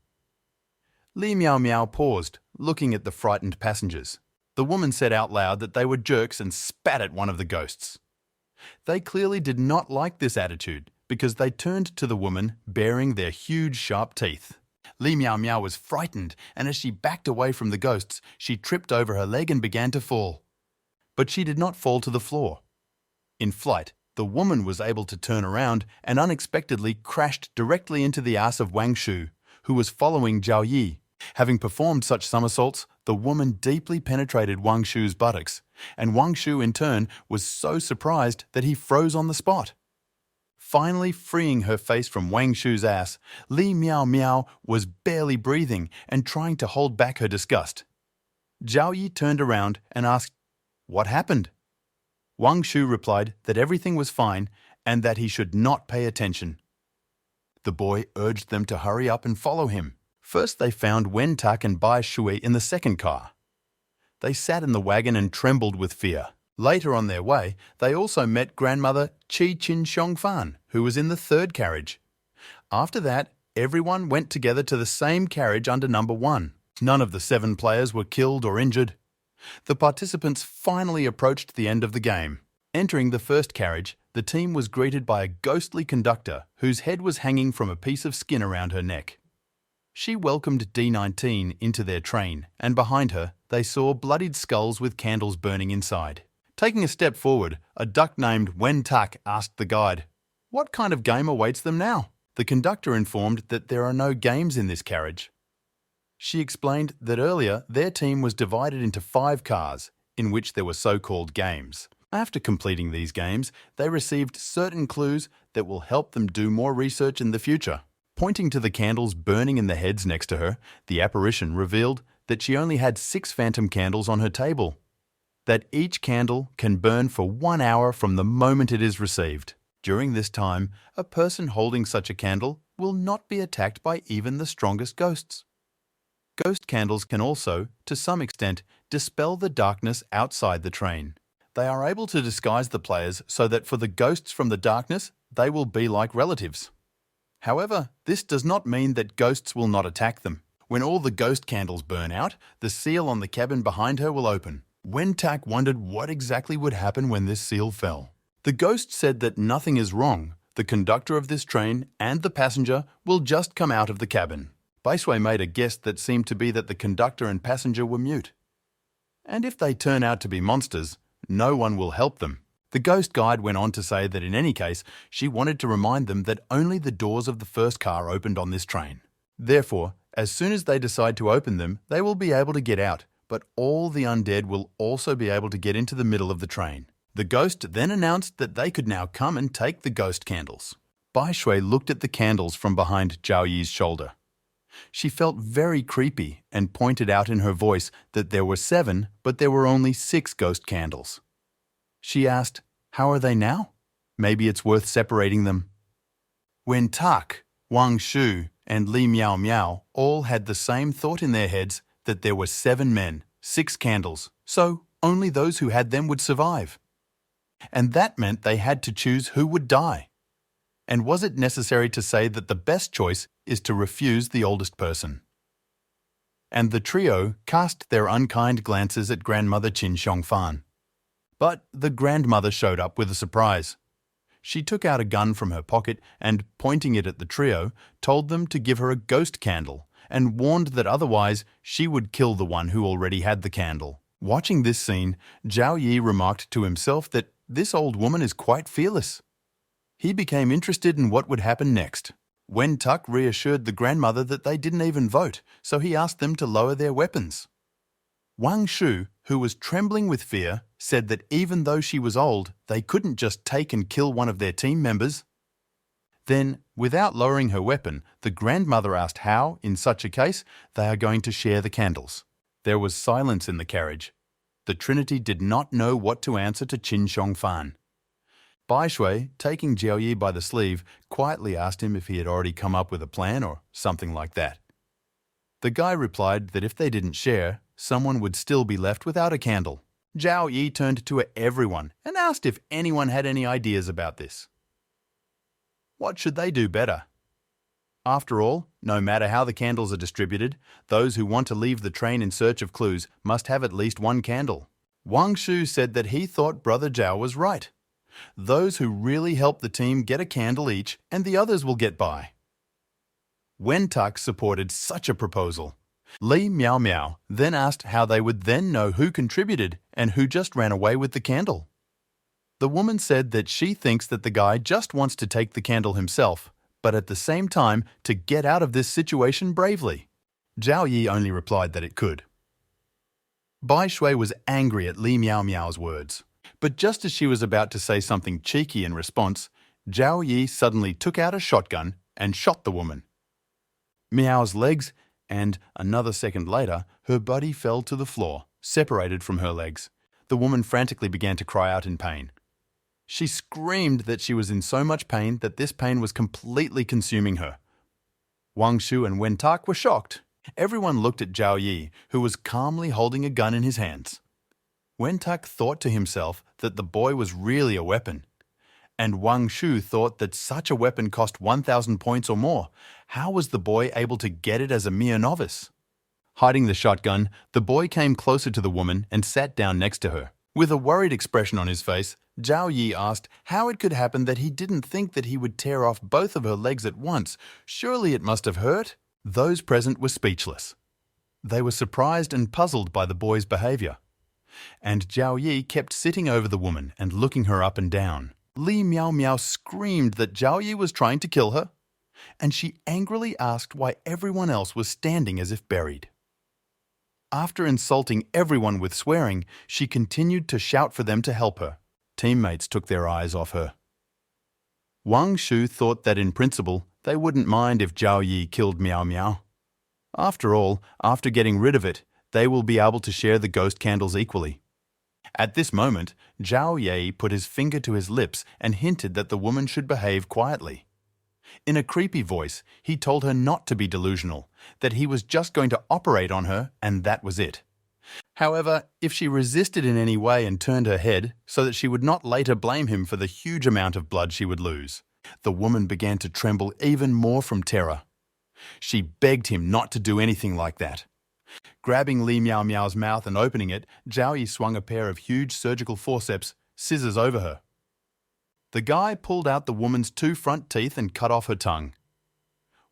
Li Miao Miao paused, looking at the frightened passengers. The woman said out loud that they were jerks and spat at one of the ghosts. They clearly did not like this attitude because they turned to the woman baring their huge sharp teeth. Li Miao Miao was frightened, and as she backed away from the ghosts, she tripped over her leg and began to fall. But she did not fall to the floor. In flight, the woman was able to turn around and unexpectedly crashed directly into the ass of Wang Shu, who was following Zhao Yi. Having performed such somersaults, the woman deeply penetrated Wang Shu's buttocks, and Wang Shu in turn was so surprised that he froze on the spot. Finally freeing her face from Wang Shu's ass, Li Miao Miao was barely breathing and trying to hold back her disgust. Zhao Yi turned around and asked, "What happened?" Wang Shu replied that everything was fine and that he should not pay attention. The boy urged them to hurry up and follow him. First they found Wen Tak and Bai Shui in the second car. They sat in the wagon and trembled with fear. Later on their way, they also met grandmother Qi Qin Xiongfan, who was in the third carriage. After that, everyone went together to the same carriage under number 1. None of the 7 players were killed or injured. The participants finally approached the end of the game. Entering the first carriage, the team was greeted by a ghostly conductor whose head was hanging from a piece of skin around her neck. She welcomed D19 into their train, and behind her, they saw bloodied skulls with candles burning inside. Taking a step forward, a duck named Wen Tak asked the guide, "What kind of game awaits them now?" The conductor informed that there are no games in this carriage. She explained that earlier their team was divided into 5 cars, in which there were so-called games. After completing these games, they received certain clues that will help them do more research in the future. Pointing to the candles burning in the heads next to her, the apparition revealed that she only had 6 phantom candles on her table. That each candle can burn for 1 hour from the moment it is received. During this time, a person holding such a candle will not be attacked by even the strongest ghosts. Ghost candles can also, to some extent, dispel the darkness outside the train. They are able to disguise the players so that for the ghosts from the darkness, they will be like relatives. However, this does not mean that ghosts will not attack them. When all the ghost candles burn out, the seal on the cabin behind her will open. Wen Tak wondered what exactly would happen when this seal fell. The ghost said that nothing is wrong. The conductor of this train and the passenger will just come out of the cabin. Bai Shui made a guess that seemed to be that the conductor and passenger were mute. And if they turn out to be monsters, no one will help them. The ghost guide went on to say that in any case, she wanted to remind them that only the doors of the first car opened on this train. Therefore, as soon as they decide to open them, they will be able to get out, but all the undead will also be able to get into the middle of the train. The ghost then announced that they could now come and take the ghost candles. Bai Shui looked at the candles from behind Zhao Yi's shoulder. She felt very creepy and pointed out in her voice that there were 7, but there were only 6 ghost candles. She asked, "How are they now? Maybe it's worth separating them." Wen Tak, Wang Shu, and Li Miao Miao all had the same thought in their heads that there were 7 men, 6 candles, so only those who had them would survive. And that meant they had to choose who would die. And was it necessary to say that the best choice is to refuse the oldest person? And the trio cast their unkind glances at grandmother Qin Xiongfan. But the grandmother showed up with a surprise. She took out a gun from her pocket and, pointing it at the trio, told them to give her a ghost candle and warned that otherwise she would kill the one who already had the candle. Watching this scene, Zhao Yi remarked to himself that this old woman is quite fearless. He became interested in what would happen next. Wen Tak reassured the grandmother that they didn't even vote, so he asked them to lower their weapons. Wang Shu, who was trembling with fear, said that even though she was old, they couldn't just take and kill one of their team members. Then, without lowering her weapon, the grandmother asked how, in such a case, they are going to share the candles. There was silence in the carriage. The Trinity did not know what to answer to Qin Xiongfan. Bai Shui, taking Zhao Yi by the sleeve, quietly asked him if he had already come up with a plan or something like that. The guy replied that if they didn't share, someone would still be left without a candle. Zhao Yi turned to everyone and asked if anyone had any ideas about this. What should they do better? After all, no matter how the candles are distributed, those who want to leave the train in search of clues must have at least one candle. Wang Shu said that he thought Brother Zhao was right. Those who really help the team get a candle each, and the others will get by. Wen Tak supported such a proposal. Li Miao Miao then asked how they would then know who contributed and who just ran away with the candle. The woman said that she thinks that the guy just wants to take the candle himself, but at the same time to get out of this situation bravely. Zhao Yi only replied that it could. Bai Shui was angry at Li Miao Miao's words, but just as she was about to say something cheeky in response, Zhao Yi suddenly took out a shotgun and shot the woman. Miao's legs, and another second later, her body fell to the floor, separated from her legs. The woman frantically began to cry out in pain. She screamed that she was in so much pain that this pain was completely consuming her. Wang Shu and Wen Tak were shocked. Everyone looked at Zhao Yi, who was calmly holding a gun in his hands. Wen Tak thought to himself that the boy was really a weapon. And Wang Shu thought that such a weapon cost 1,000 points or more. How was the boy able to get it as a mere novice? Hiding the shotgun, the boy came closer to the woman and sat down next to her. With a worried expression on his face, Zhao Yi asked how it could happen that he didn't think that he would tear off both of her legs at once. Surely it must have hurt? Those present were speechless. They were surprised and puzzled by the boy's behavior. And Zhao Yi kept sitting over the woman and looking her up and down. Li Miao Miao screamed that Zhao Yi was trying to kill her, and she angrily asked why everyone else was standing as if buried. After insulting everyone with swearing, she continued to shout for them to help her. Teammates took their eyes off her. Wang Shu thought that in principle, they wouldn't mind if Zhao Yi killed Miao Miao. After all, after getting rid of it, they will be able to share the ghost candles equally. At this moment, Zhao Yi put his finger to his lips and hinted that the woman should behave quietly. In a creepy voice, he told her not to be delusional, that he was just going to operate on her and that was it. However, if she resisted in any way and turned her head so that she would not later blame him for the huge amount of blood she would lose, the woman began to tremble even more from terror. She begged him not to do anything like that. Grabbing Li Miao Miao's mouth and opening it, Zhao Yi swung a pair of huge surgical forceps, scissors over her. The guy pulled out the woman's 2 front teeth and cut off her tongue.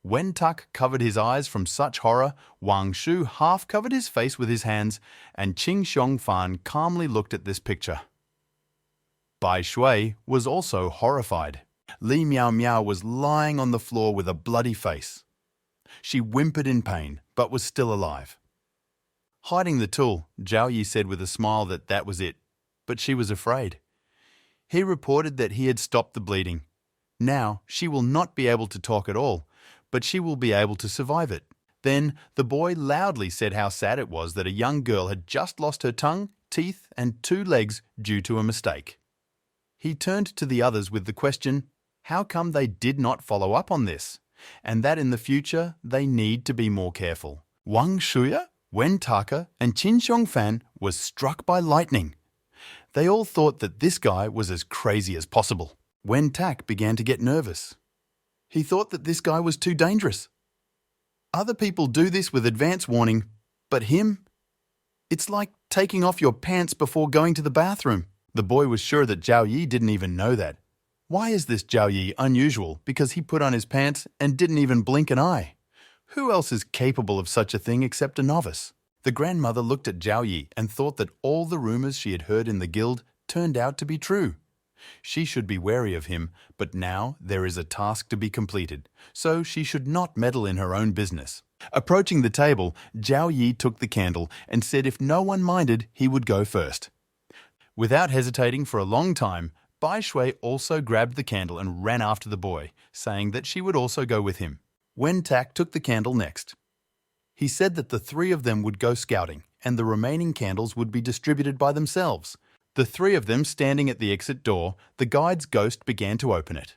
Wen Tak covered his eyes from such horror, Wang Shu half covered his face with his hands, and Qing Xiongfan calmly looked at this picture. Bai Shui was also horrified. Li Miao Miao was lying on the floor with a bloody face. She whimpered in pain, but was still alive. Hiding the tool, Zhao Yi said with a smile that that was it, but she was afraid. He reported that he had stopped the bleeding. Now she will not be able to talk at all, but she will be able to survive it. Then the boy loudly said how sad it was that a young girl had just lost her tongue, teeth, and 2 legs due to a mistake. He turned to the others with the question, how come they did not follow up on this, and that in the future they need to be more careful. Wang Shuya, Wen Taka, and Qin Xiongfan was struck by lightning. They all thought that this guy was as crazy as possible. Wen Tak began to get nervous. He thought that this guy was too dangerous. Other people do this with advance warning, but him? It's like taking off your pants before going to the bathroom. The boy was sure that Zhao Yi didn't even know that. Why is this Zhao Yi unusual? Because he put on his pants and didn't even blink an eye. Who else is capable of such a thing except a novice? The grandmother looked at Zhao Yi and thought that all the rumors she had heard in the guild turned out to be true. She should be wary of him, but now there is a task to be completed, so she should not meddle in her own business. Approaching the table, Zhao Yi took the candle and said if no one minded, he would go first. Without hesitating for a long time, Bai Shui also grabbed the candle and ran after the boy, saying that she would also go with him. Wen Tak took the candle next. He said that the 3 of them would go scouting, and the remaining candles would be distributed by themselves. The 3 of them standing at the exit door, the guide's ghost began to open it.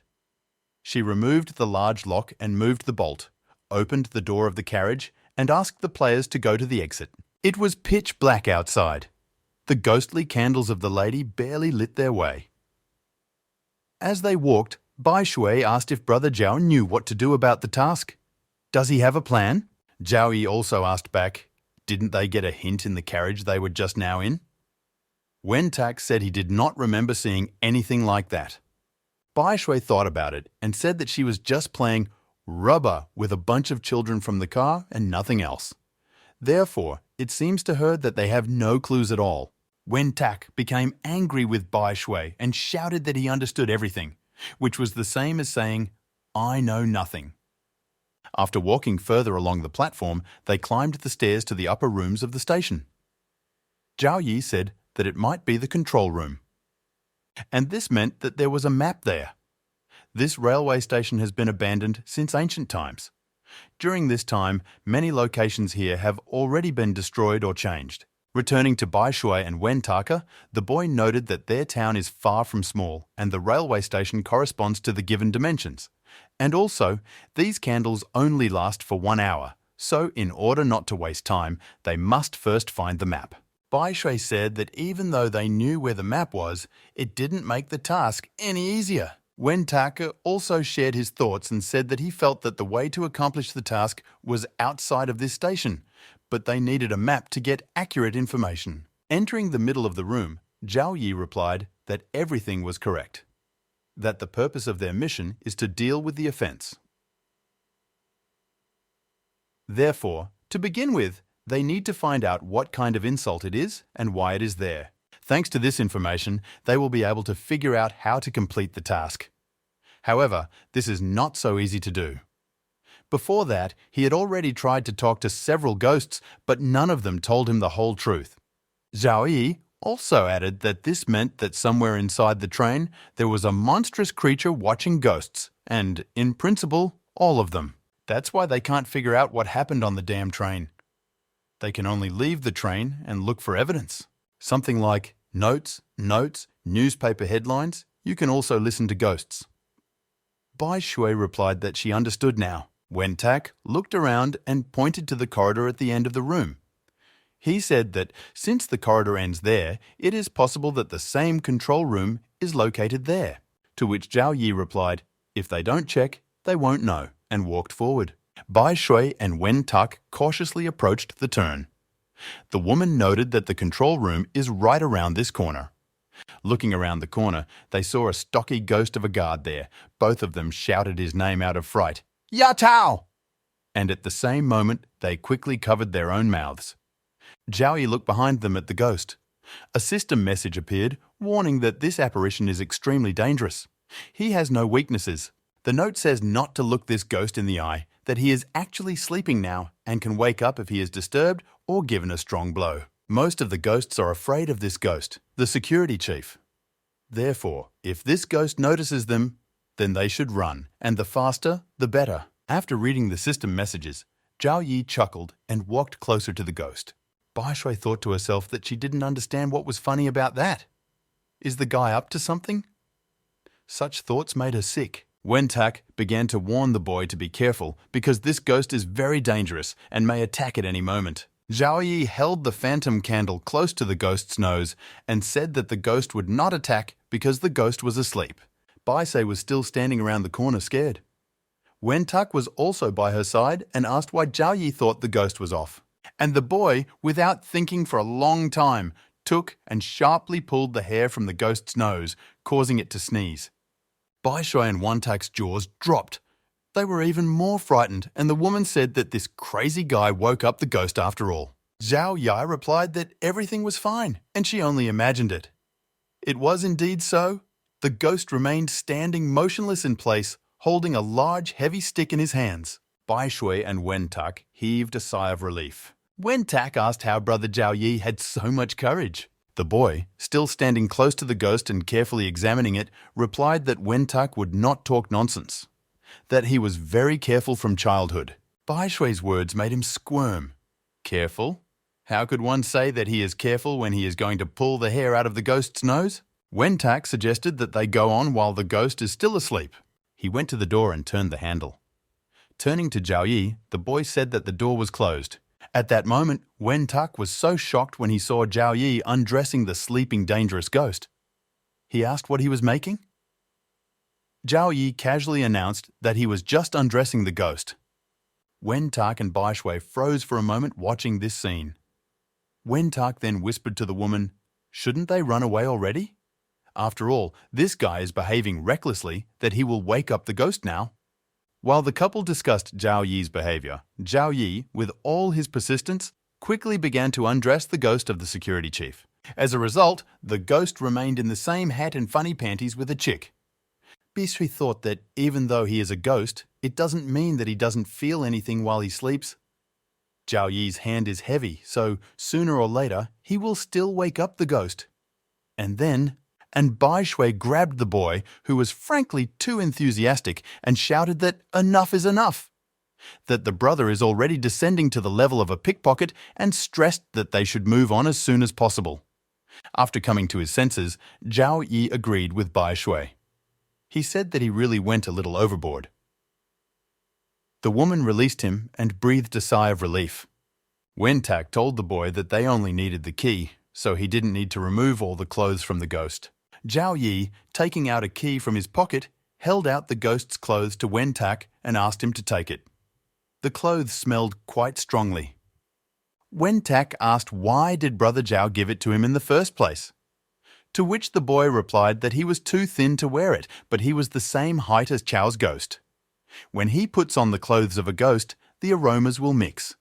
She removed the large lock and moved the bolt, opened the door of the carriage, and asked the players to go to the exit. It was pitch black outside. The ghostly candles of the lady barely lit their way. As they walked, Bai Shui asked if Brother Zhao knew what to do about the task. Does he have a plan? Zhao Yi also asked back, didn't they get a hint in the carriage they were just now in? Wen Tak said he did not remember seeing anything like that. Bai Shui thought about it and said that she was just playing rubber with a bunch of children from the car and nothing else. Therefore, it seems to her that they have no clues at all. Wen Tak became angry with Bai Shui and shouted that he understood everything, which was the same as saying, I know nothing. After walking further along the platform, they climbed the stairs to the upper rooms of the station. Zhao Yi said that it might be the control room. And this meant that there was a map there. This railway station has been abandoned since ancient times. During this time, many locations here have already been destroyed or changed. Returning to Bai Shui and Wen Taka, the boy noted that their town is far from small and the railway station corresponds to the given dimensions. And also, these candles only last for 1 hour, so in order not to waste time, they must first find the map. Bai Shui said that even though they knew where the map was, it didn't make the task any easier. Wen Taka also shared his thoughts and said that he felt that the way to accomplish the task was outside of this station, but they needed a map to get accurate information. Entering the middle of the room, Zhao Yi replied that everything was correct, that the purpose of their mission is to deal with the offense. Therefore, to begin with, they need to find out what kind of insult it is and why it is there. Thanks to this information, they will be able to figure out how to complete the task. However, this is not so easy to do. Before that, he had already tried to talk to several ghosts, but none of them told him the whole truth. Zhao Yi also added that this meant that somewhere inside the train, there was a monstrous creature watching ghosts, and, in principle, all of them. That's why they can't figure out what happened on the damn train. They can only leave the train and look for evidence. Something like notes, newspaper headlines. You can also listen to ghosts. Bai Shui replied that she understood now. Wen Tak looked around and pointed to the corridor at the end of the room. He said that since the corridor ends there, it is possible that the same control room is located there. To which Zhao Yi replied, if they don't check, they won't know, and walked forward. Bai Shui and Wen Tak cautiously approached the turn. The woman noted that the control room is right around this corner. Looking around the corner, they saw a stocky ghost of a guard there. Both of them shouted his name out of fright, Ya Tao! And at the same moment, they quickly covered their own mouths. Zhao Yi looked behind them at the ghost. A system message appeared, warning that this apparition is extremely dangerous. He has no weaknesses. The note says not to look this ghost in the eye, that he is actually sleeping now and can wake up if he is disturbed or given a strong blow. Most of the ghosts are afraid of this ghost, the security chief. Therefore, if this ghost notices them, then they should run, and the faster, the better. After reading the system messages, Zhao Yi chuckled and walked closer to the ghost. Bai Shui thought to herself that she didn't understand what was funny about that. Is the guy up to something? Such thoughts made her sick. Wen Tak began to warn the boy to be careful because this ghost is very dangerous and may attack at any moment. Zhao Yi held the phantom candle close to the ghost's nose and said that the ghost would not attack because the ghost was asleep. Bai Shui was still standing around the corner scared. Wen Tak was also by her side and asked why Zhao Yi thought the ghost was off. And the boy, without thinking for a long time, took and sharply pulled the hair from the ghost's nose, causing it to sneeze. Bai Shui and Wen Tak's jaws dropped. They were even more frightened, and the woman said that this crazy guy woke up the ghost after all. Zhao Yi replied that everything was fine, and she only imagined it. It was indeed so. The ghost remained standing motionless in place, holding a large, heavy stick in his hands. Bai Shui and Wen Tak heaved a sigh of relief. Wen Tak asked how brother Zhao Yi had so much courage. The boy, still standing close to the ghost and carefully examining it, replied that Wen Tak would not talk nonsense, that he was very careful from childhood. Bai Shui's words made him squirm. Careful? How could one say that he is careful when he is going to pull the hair out of the ghost's nose? Wen Tak suggested that they go on while the ghost is still asleep. He went to the door and turned the handle. Turning to Zhao Yi, the boy said that the door was closed. At that moment, Wen Tak was so shocked when he saw Zhao Yi undressing the sleeping dangerous ghost. He asked what he was making. Zhao Yi casually announced that he was just undressing the ghost. Wen-tak and Bai Shui froze for a moment watching this scene. Wen-tak then whispered to the woman, "Shouldn't they run away already? After all, this guy is behaving recklessly that he will wake up the ghost now." While the couple discussed Zhao Yi's behavior, Zhao Yi, with all his persistence, quickly began to undress the ghost of the security chief. As a result, the ghost remained in the same hat and funny panties with a chick. Bishui thought that even though he is a ghost, it doesn't mean that he doesn't feel anything while he sleeps. Zhao Yi's hand is heavy, so sooner or later he will still wake up the ghost. And Bai Shui grabbed the boy, who was frankly too enthusiastic, and shouted that enough is enough. That the brother is already descending to the level of a pickpocket and stressed that they should move on as soon as possible. After coming to his senses, Zhao Yi agreed with Bai Shui. He said that he really went a little overboard. The woman released him and breathed a sigh of relief. Wen-tak told the boy that they only needed the key, so he didn't need to remove all the clothes from the ghost. Zhao Yi, taking out a key from his pocket, held out the ghost's clothes to Wen-tak and asked him to take it. The clothes smelled quite strongly. Wen-tak asked why did Brother Zhao give it to him in the first place? To which the boy replied that he was too thin to wear it, but he was the same height as Chao's ghost. When he puts on the clothes of a ghost, the aromas will mix.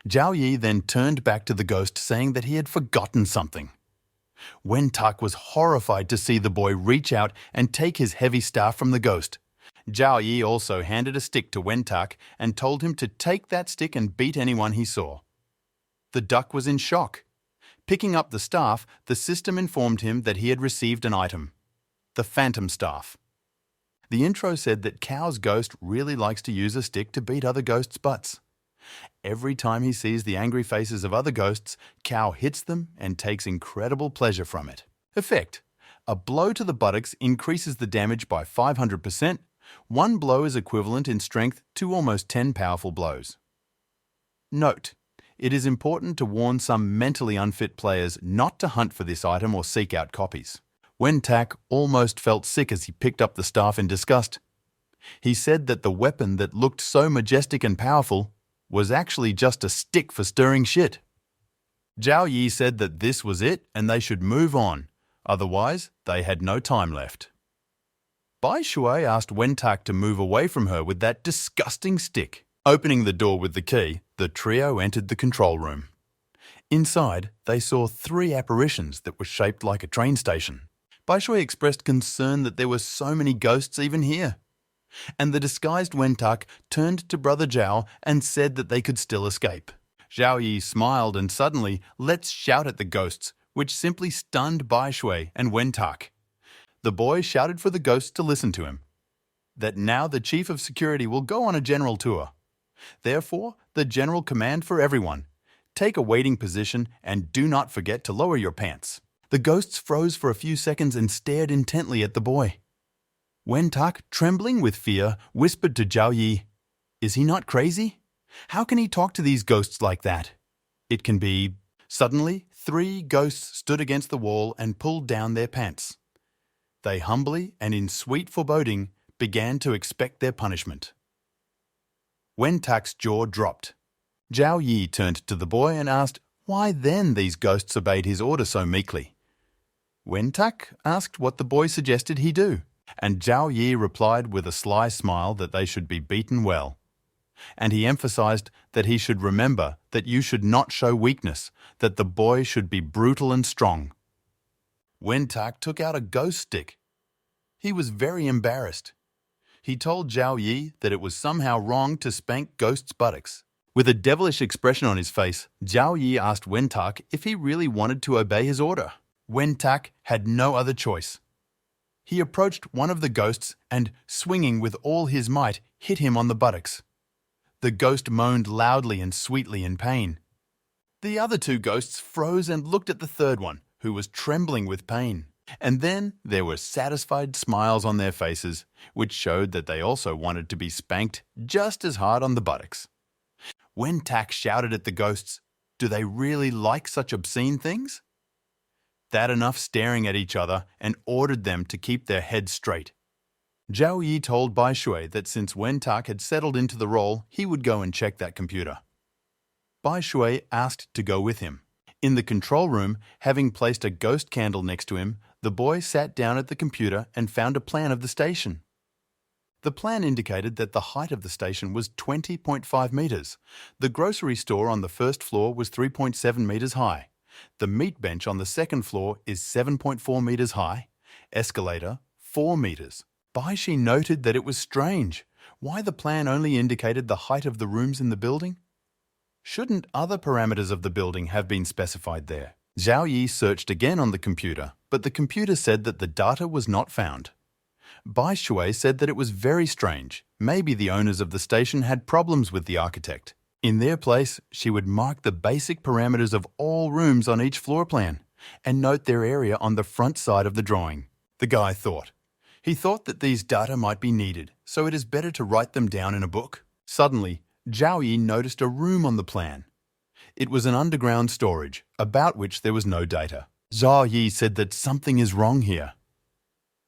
Zhao Yi then turned back to the ghost saying that he had forgotten something. Wen-tak was horrified to see the boy reach out and take his heavy staff from the ghost. Zhao Yi also handed a stick to Wen-tak and told him to take that stick and beat anyone he saw. The duck was in shock. Picking up the staff, the system informed him that he had received an item, the phantom staff. The intro said that Cow's ghost really likes to use a stick to beat other ghosts' butts. Every time he sees the angry faces of other ghosts, Cow hits them and takes incredible pleasure from it. Effect: a blow to the buttocks increases the damage by 500%. One blow is equivalent in strength to almost 10 powerful blows. Note: it is important to warn some mentally unfit players not to hunt for this item or seek out copies. Wen-tak almost felt sick as he picked up the staff in disgust. He said that the weapon that looked so majestic and powerful was actually just a stick for stirring shit. Zhao Yi said that this was it and they should move on, otherwise they had no time left. Bai Shui asked Wen-tak to move away from her with that disgusting stick. Opening the door with the key, the trio entered the control room. Inside, they saw 3 apparitions that were shaped like a train station. Bai Shui expressed concern that there were so many ghosts even here. And the disguised Wen-tak turned to Brother Zhao and said that they could still escape. Zhao Yi smiled and suddenly let's shout at the ghosts, which simply stunned Bai Shui and Wen-tak. The boy shouted for the ghosts to listen to him. That now the chief of security will go on a general tour. Therefore, the general command for everyone: take a waiting position and do not forget to lower your pants. The ghosts froze for a few seconds and stared intently at the boy. Wen-tak, trembling with fear, whispered to Zhao Yi, "Is he not crazy? How can he talk to these ghosts like that? It can be..." Suddenly, 3 ghosts stood against the wall and pulled down their pants. They humbly and in sweet foreboding began to expect their punishment. Wen-tak's jaw dropped. Zhao Yi turned to the boy and asked why then these ghosts obeyed his order so meekly. Wen-tak asked what the boy suggested he do, and Zhao Yi replied with a sly smile that they should be beaten well. And he emphasized that he should remember that you should not show weakness, that the boy should be brutal and strong. Wen-tak took out a ghost stick. He was very embarrassed. He told Zhao Yi that it was somehow wrong to spank ghosts' buttocks. With a devilish expression on his face, Zhao Yi asked Wen-tak if he really wanted to obey his order. Wen-tak had no other choice. He approached one of the ghosts and, swinging with all his might, hit him on the buttocks. The ghost moaned loudly and sweetly in pain. The other 2 ghosts froze and looked at the third one, who was trembling with pain. And then there were satisfied smiles on their faces, which showed that they also wanted to be spanked just as hard on the buttocks. Wen-tak shouted at the ghosts, "Do they really like such obscene things?" That enough staring at each other and ordered them to keep their heads straight. Zhao Yi told Bai Shui that since Wen Tak had settled into the role, he would go and check that computer. Bai Shui asked to go with him. In the control room, having placed a ghost candle next to him, the boy sat down at the computer and found a plan of the station. The plan indicated that the height of the station was 20.5 meters. The grocery store on the first floor was 3.7 meters high. The meat bench on the second floor is 7.4 meters high. Escalator, 4 meters. Bai Shi noted that it was strange. Why the plan only indicated the height of the rooms in the building? Shouldn't other parameters of the building have been specified there? Zhao Yi searched again on the computer, but the computer said that the data was not found. Bai Shui said that it was very strange. Maybe the owners of the station had problems with the architect. In their place, she would mark the basic parameters of all rooms on each floor plan and note their area on the front side of the drawing. The guy thought. He thought that these data might be needed, so it is better to write them down in a book. Suddenly, Zhao Yi noticed a room on the plan. It was an underground storage, about which there was no data. Zhao Yi said that something is wrong here.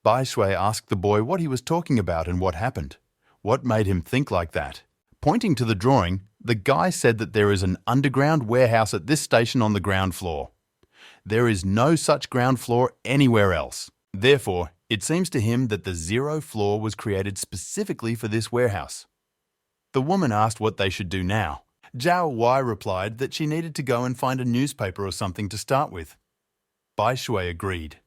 Bai Shui asked the boy what he was talking about and what happened. What made him think like that? Pointing to the drawing, the guy said that there is an underground warehouse at this station on the ground floor. There is no such ground floor anywhere else. Therefore, it seems to him that the 0 floor was created specifically for this warehouse. The woman asked what they should do now. Zhao Wai replied that she needed to go and find a newspaper or something to start with. Bai Shui agreed.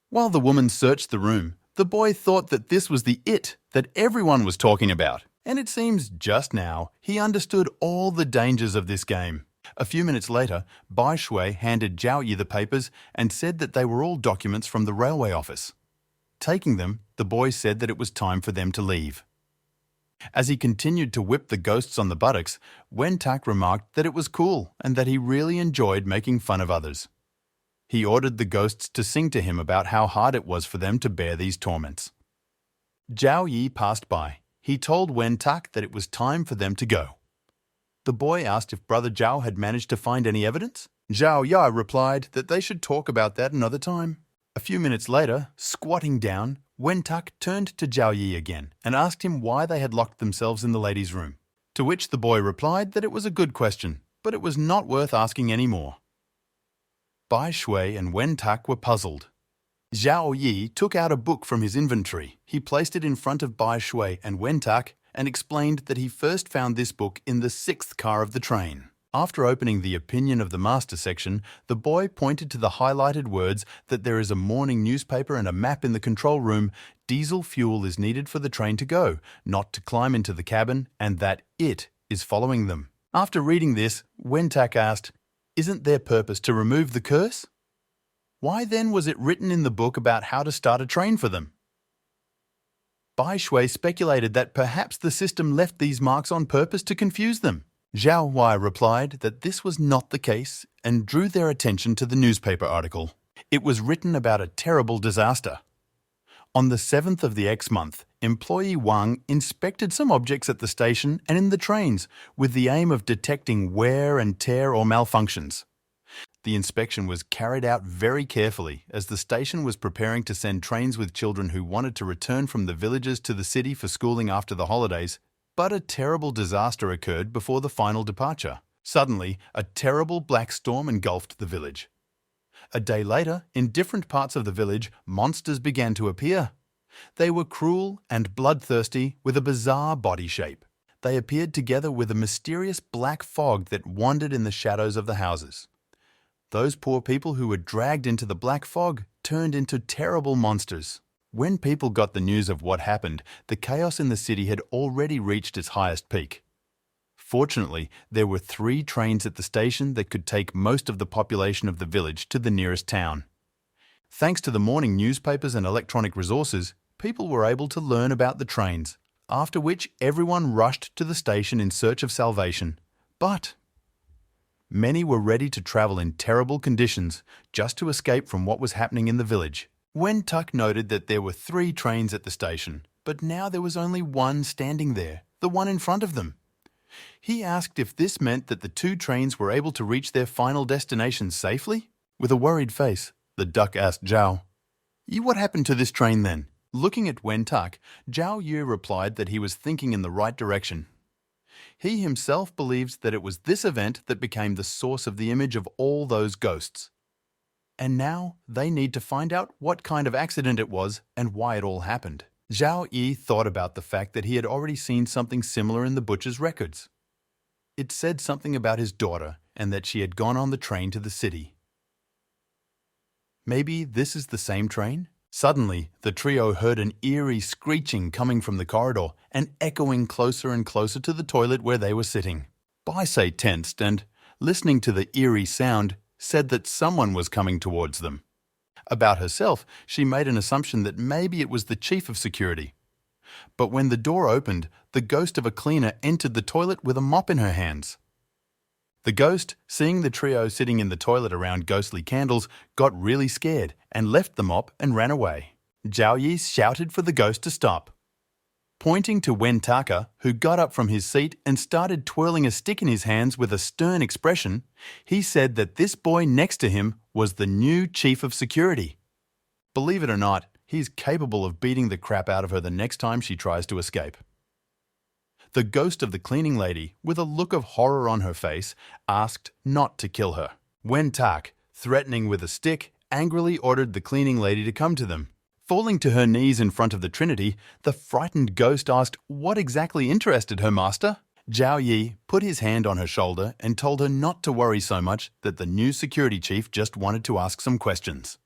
While the woman searched the room, the boy thought that this was the it that everyone was talking about. And it seems just now he understood all the dangers of this game. A few minutes later, Bai Shui handed Zhao Yi the papers and said that they were all documents from the railway office. Taking them, the boy said that it was time for them to leave. As he continued to whip the ghosts on the buttocks, Wen Tak remarked that it was cool and that he really enjoyed making fun of others. He ordered the ghosts to sing to him about how hard it was for them to bear these torments. Zhao Yi passed by. He told Wen Tak that it was time for them to go. The boy asked if Brother Zhao had managed to find any evidence. Zhao Ya replied that they should talk about that another time. A few minutes later, squatting down, Wen Tak turned to Zhao Yi again and asked him why they had locked themselves in the ladies' room. To which the boy replied that it was a good question, but it was not worth asking any more. Bai Shui and Wen Tak were puzzled. Zhao Yi took out a book from his inventory. He placed it in front of Bai Shui and Wen Tak and explained that he first found this book in the 6th car of the train. After opening the Opinion of the Master section, the boy pointed to the highlighted words that there is a morning newspaper and a map in the control room. Diesel fuel is needed for the train to go, not to climb into the cabin, and that it is following them. After reading this, Wen Tak asked, "Isn't their purpose to remove the curse? Why then was it written in the book about how to start a train for them?" Bai Shui speculated that perhaps the system left these marks on purpose to confuse them. Zhao Wai replied that this was not the case and drew their attention to the newspaper article. It was written about a terrible disaster. On the 7th of the X month, employee Wang inspected some objects at the station and in the trains with the aim of detecting wear and tear or malfunctions. The inspection was carried out very carefully as the station was preparing to send trains with children who wanted to return from the villages to the city for schooling after the holidays. But a terrible disaster occurred before the final departure. Suddenly, a terrible black storm engulfed the village. A day later, in different parts of the village, monsters began to appear. They were cruel and bloodthirsty with a bizarre body shape. They appeared together with a mysterious black fog that wandered in the shadows of the houses. Those poor people who were dragged into the black fog turned into terrible monsters. When people got the news of what happened, the chaos in the city had already reached its highest peak. Fortunately, there were 3 trains at the station that could take most of the population of the village to the nearest town. Thanks to the morning newspapers and electronic resources, people were able to learn about the trains, after which everyone rushed to the station in search of salvation. But many were ready to travel in terrible conditions just to escape from what was happening in the village. Wen Tak noted that there were 3 trains at the station, but now there was only one standing there, the one in front of them. He asked if this meant that the 2 trains were able to reach their final destination safely. With a worried face, the duck asked Zhao, "What happened to this train then? Looking at Wen Tak, Zhao Yu replied that he was thinking in the right direction. He himself believes that it was this event that became the source of the image of all those ghosts. And now they need to find out what kind of accident it was and why it all happened. Zhao Yi thought about the fact that he had already seen something similar in the butcher's records. It said something about his daughter and that she had gone on the train to the city. Maybe this is the same train? Suddenly, the trio heard an eerie screeching coming from the corridor and echoing closer and closer to the toilet where they were sitting. Baisei tensed and, listening to the eerie sound, said that someone was coming towards them. About herself, she made an assumption that maybe it was the chief of security. But when the door opened, the ghost of a cleaner entered the toilet with a mop in her hands. The ghost, seeing the trio sitting in the toilet around ghostly candles, got really scared and left the mop and ran away. Zhao Yi shouted for the ghost to stop. Pointing to Wen Taka, who got up from his seat and started twirling a stick in his hands with a stern expression, he said that this boy next to him was the new chief of security. Believe it or not, he's capable of beating the crap out of her the next time she tries to escape. The ghost of the cleaning lady, with a look of horror on her face, asked not to kill her. Wen Tak, threatening with a stick, angrily ordered the cleaning lady to come to them. Falling to her knees in front of the Trinity, the frightened ghost asked what exactly interested her master. Zhao Yi put his hand on her shoulder and told her not to worry so much, that the new security chief just wanted to ask some questions.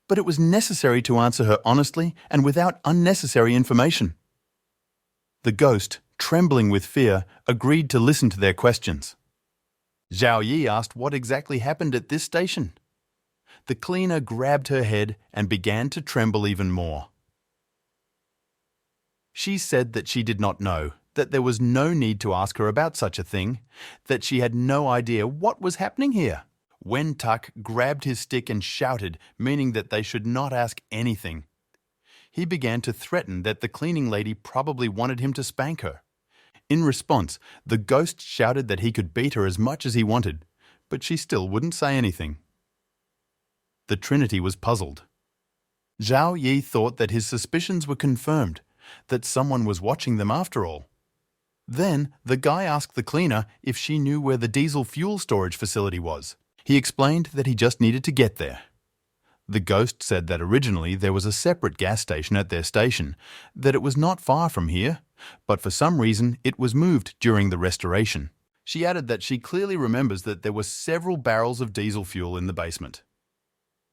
But it was necessary to answer her honestly and without unnecessary information. The ghost, trembling with fear, agreed to listen to their questions. Zhao Yi asked what exactly happened at this station. The cleaner grabbed her head and began to tremble even more. She said that she did not know, that there was no need to ask her about such a thing, that she had no idea what was happening here. Wen Tak grabbed his stick and shouted, meaning that they should not ask anything. He began to threaten that the cleaning lady probably wanted him to spank her. In response, the ghost shouted that he could beat her as much as he wanted, but she still wouldn't say anything. The Trinity was puzzled. Zhao Yi thought that his suspicions were confirmed, that someone was watching them after all. Then, the guy asked the cleaner if she knew where the diesel fuel storage facility was. He explained that he just needed to get there. The ghost said that originally there was a separate gas station at their station, that it was not far from here, but for some reason it was moved during the restoration. She added that she clearly remembers that there were several barrels of diesel fuel in the basement.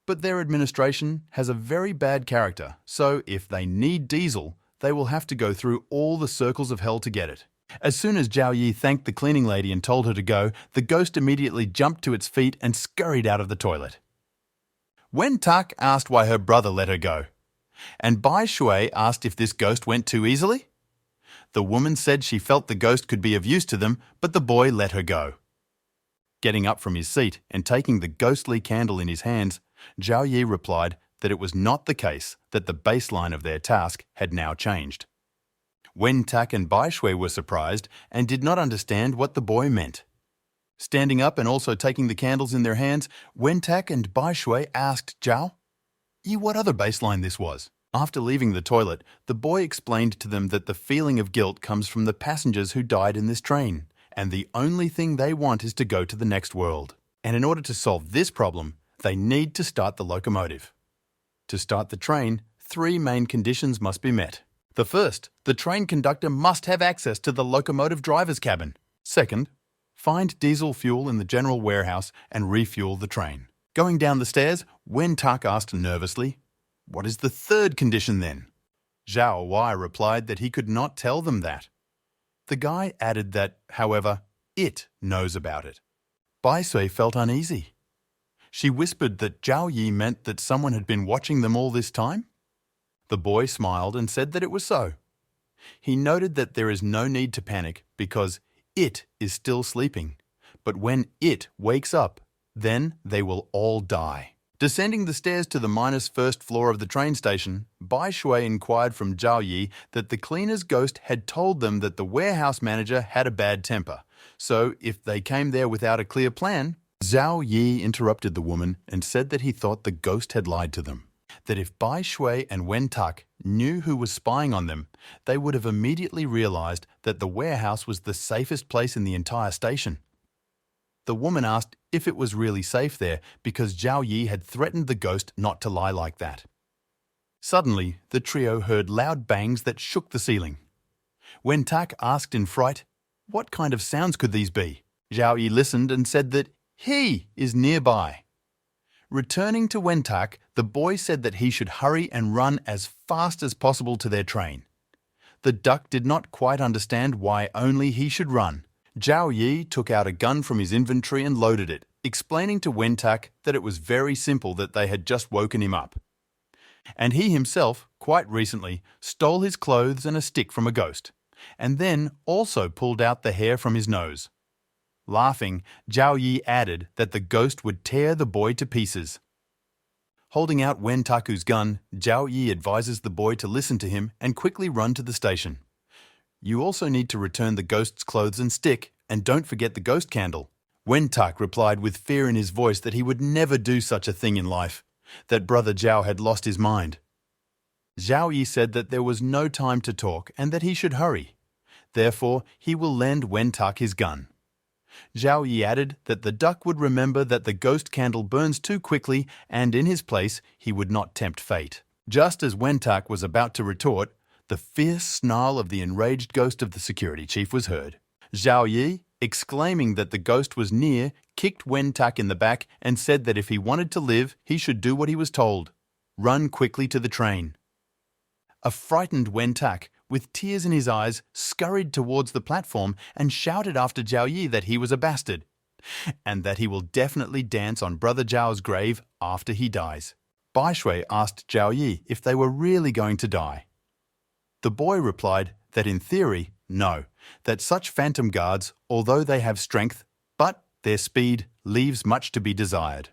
But their administration has a very bad character, so if they need diesel, they will have to go through all the circles of hell to get it. As soon as Zhao Yi thanked the cleaning lady and told her to go, the ghost immediately jumped to its feet and scurried out of the toilet. Wen Tak asked why her brother let her go, and Bai Shui asked if this ghost went too easily. The woman said she felt the ghost could be of use to them, but the boy let her go. Getting up from his seat and taking the ghostly candle in his hands, Zhao Yi replied that it was not the case, that the baseline of their task had now changed. Wen Tak and Bai Shui were surprised and did not understand what the boy meant. Standing up and also taking the candles in their hands, Wen Tak and Bai Shui asked Zhao Yi what other baseline this was. After leaving the toilet, the boy explained to them that the feeling of guilt comes from the passengers who died in this train, and the only thing they want is to go to the next world. And in order to solve this problem, they need to start the locomotive. To start the train, 3 main conditions must be met. The first, the train conductor must have access to the locomotive driver's cabin. Second, find diesel fuel in the general warehouse and refuel the train. Going down the stairs, Wen Tak asked nervously, "What is the third condition then?" Zhao Wei replied that he could not tell them that. The guy added that, however, it knows about it. Bai Sui felt uneasy. She whispered that Zhao Yi meant that someone had been watching them all this time. The boy smiled and said that it was so. He noted that there is no need to panic because it is still sleeping, but when it wakes up, then they will all die. Descending the stairs to the -1st floor of the train station, Bai Shui inquired from Zhao Yi that the cleaner's ghost had told them that the warehouse manager had a bad temper, so if they came there without a clear plan. Zhao Yi interrupted the woman and said that he thought the ghost had lied to them. that if Bai Shui and Wen Tak knew who was spying on them, they would have immediately realized that the warehouse was the safest place in the entire station. The woman asked if it was really safe there because Zhao Yi had threatened the ghost not to lie like that. Suddenly, the trio heard loud bangs that shook the ceiling. Wen Tak asked in fright, "What kind of sounds could these be?" Zhao Yi listened and said that he is nearby. Returning to Wen Tak, the boy said that he should hurry and run as fast as possible to their train. The duck did not quite understand why only he should run. Zhao Yi took out a gun from his inventory and loaded it, explaining to Wen Tak that it was very simple that they had just woken him up. And he himself, quite recently, stole his clothes and a stick from a ghost, and then also pulled out the hair from his nose. Laughing, Zhao Yi added that the ghost would tear the boy to pieces. Holding out Wen Taku's gun, Zhao Yi advises the boy to listen to him and quickly run to the station. "You also need to return the ghost's clothes and stick, and don't forget the ghost candle." Wen Tak replied with fear in his voice that he would never do such a thing in life, that Brother Zhao had lost his mind. Zhao Yi said that there was no time to talk and that he should hurry. Therefore, he will lend Wen Tak his gun. Zhao Yi added that the duck would remember that the ghost candle burns too quickly and in his place he would not tempt fate. Just as Wen Tak was about to retort, the fierce snarl of the enraged ghost of the security chief was heard. Zhao Yi, exclaiming that the ghost was near, kicked Wen Tak in the back and said that if he wanted to live, he should do what he was told: run quickly to the train. A frightened Wen Tak, with tears in his eyes, scurried towards the platform and shouted after Zhao Yi that he was a bastard, and that he will definitely dance on Brother Zhao's grave after he dies. Bai Shui asked Zhao Yi if they were really going to die. The boy replied that in theory, no, that such phantom guards, although they have strength, but their speed leaves much to be desired.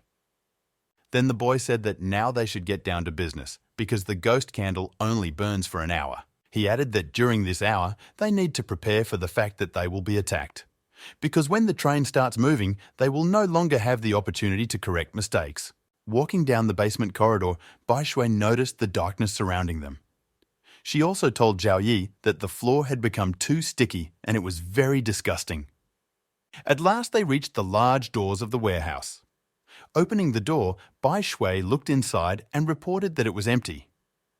Then the boy said that now they should get down to business, because the ghost candle only burns for an hour. He added that during this hour, they need to prepare for the fact that they will be attacked. Because when the train starts moving, they will no longer have the opportunity to correct mistakes. Walking down the basement corridor, Bai Shui noticed the darkness surrounding them. She also told Zhao Yi that the floor had become too sticky and it was very disgusting. At last they reached the large doors of the warehouse. Opening the door, Bai Shui looked inside and reported that it was empty.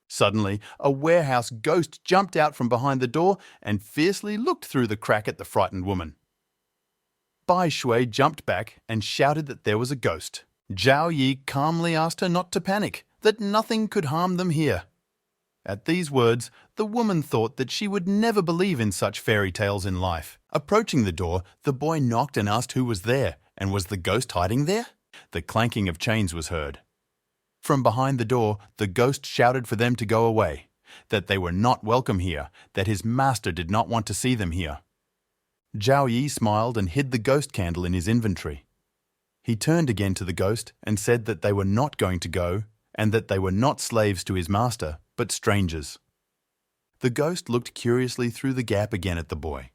Suddenly, a warehouse ghost jumped out from behind the door and fiercely looked through the crack at the frightened woman. Bai Shui jumped back and shouted that there was a ghost. Zhao Yi calmly asked her not to panic, that nothing could harm them here. At these words, the woman thought that she would never believe in such fairy tales in life. Approaching the door, the boy knocked and asked who was there, and was the ghost hiding there? The clanking of chains was heard. From behind the door, the ghost shouted for them to go away, that they were not welcome here, that his master did not want to see them here. Zhao Yi smiled and hid the ghost candle in his inventory. He turned again to the ghost and said that they were not going to go, and that they were not slaves to his master, but strangers. The ghost looked curiously through the gap again at the boy.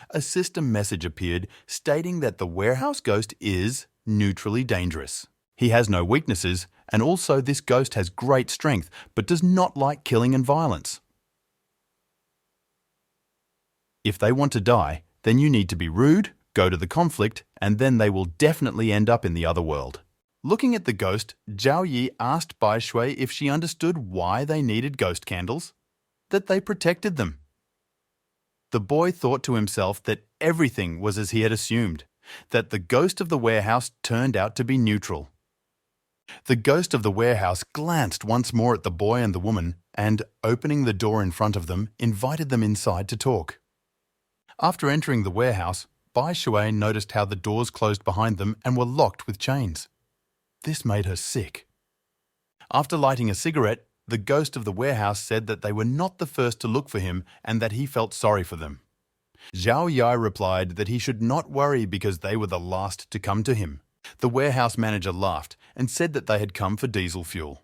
A system message appeared stating that the warehouse ghost is neutrally dangerous. He has no weaknesses, and also this ghost has great strength, but does not like killing and violence. If they want to die, then you need to be rude, go to the conflict, and then they will definitely end up in the other world. Looking at the ghost, Zhao Yi asked Bai Shui if she understood why they needed ghost candles, that they protected them. The boy thought to himself that everything was as he had assumed, that the ghost of the warehouse turned out to be neutral. The ghost of the warehouse glanced once more at the boy and the woman and, opening the door in front of them, invited them inside to talk. After entering the warehouse, Bai Shui noticed how the doors closed behind them and were locked with chains. This made her sick. After lighting a cigarette, the ghost of the warehouse said that they were not the first to look for him and that he felt sorry for them. Zhao Yi replied that he should not worry because they were the last to come to him. The warehouse manager laughed and said that they had come for diesel fuel.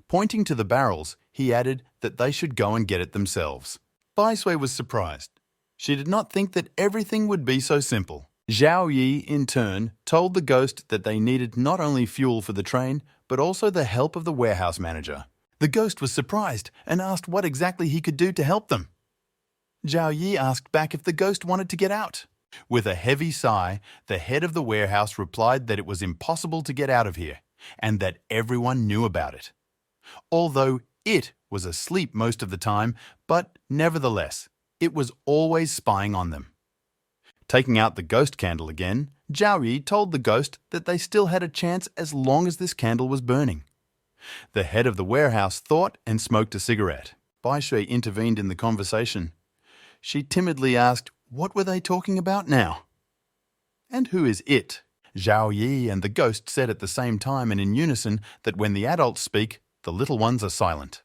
Pointing to the barrels, he added that they should go and get it themselves. Bai Shui was surprised. She did not think that everything would be so simple. Zhao Yi, in turn, told the ghost that they needed not only fuel for the train, but also the help of the warehouse manager. The ghost was surprised and asked what exactly he could do to help them. Zhao Yi asked back if the ghost wanted to get out. With a heavy sigh, the head of the warehouse replied that it was impossible to get out of here, and that everyone knew about it. Although it was asleep most of the time, but nevertheless, it was always spying on them. Taking out the ghost candle again, Zhao Yi told the ghost that they still had a chance as long as this candle was burning. The head of the warehouse thought and smoked a cigarette. Bai Shui intervened in the conversation. She timidly asked, what were they talking about now? And who is it? Zhao Yi and the ghost said at the same time and in unison that when the adults speak, the little ones are silent.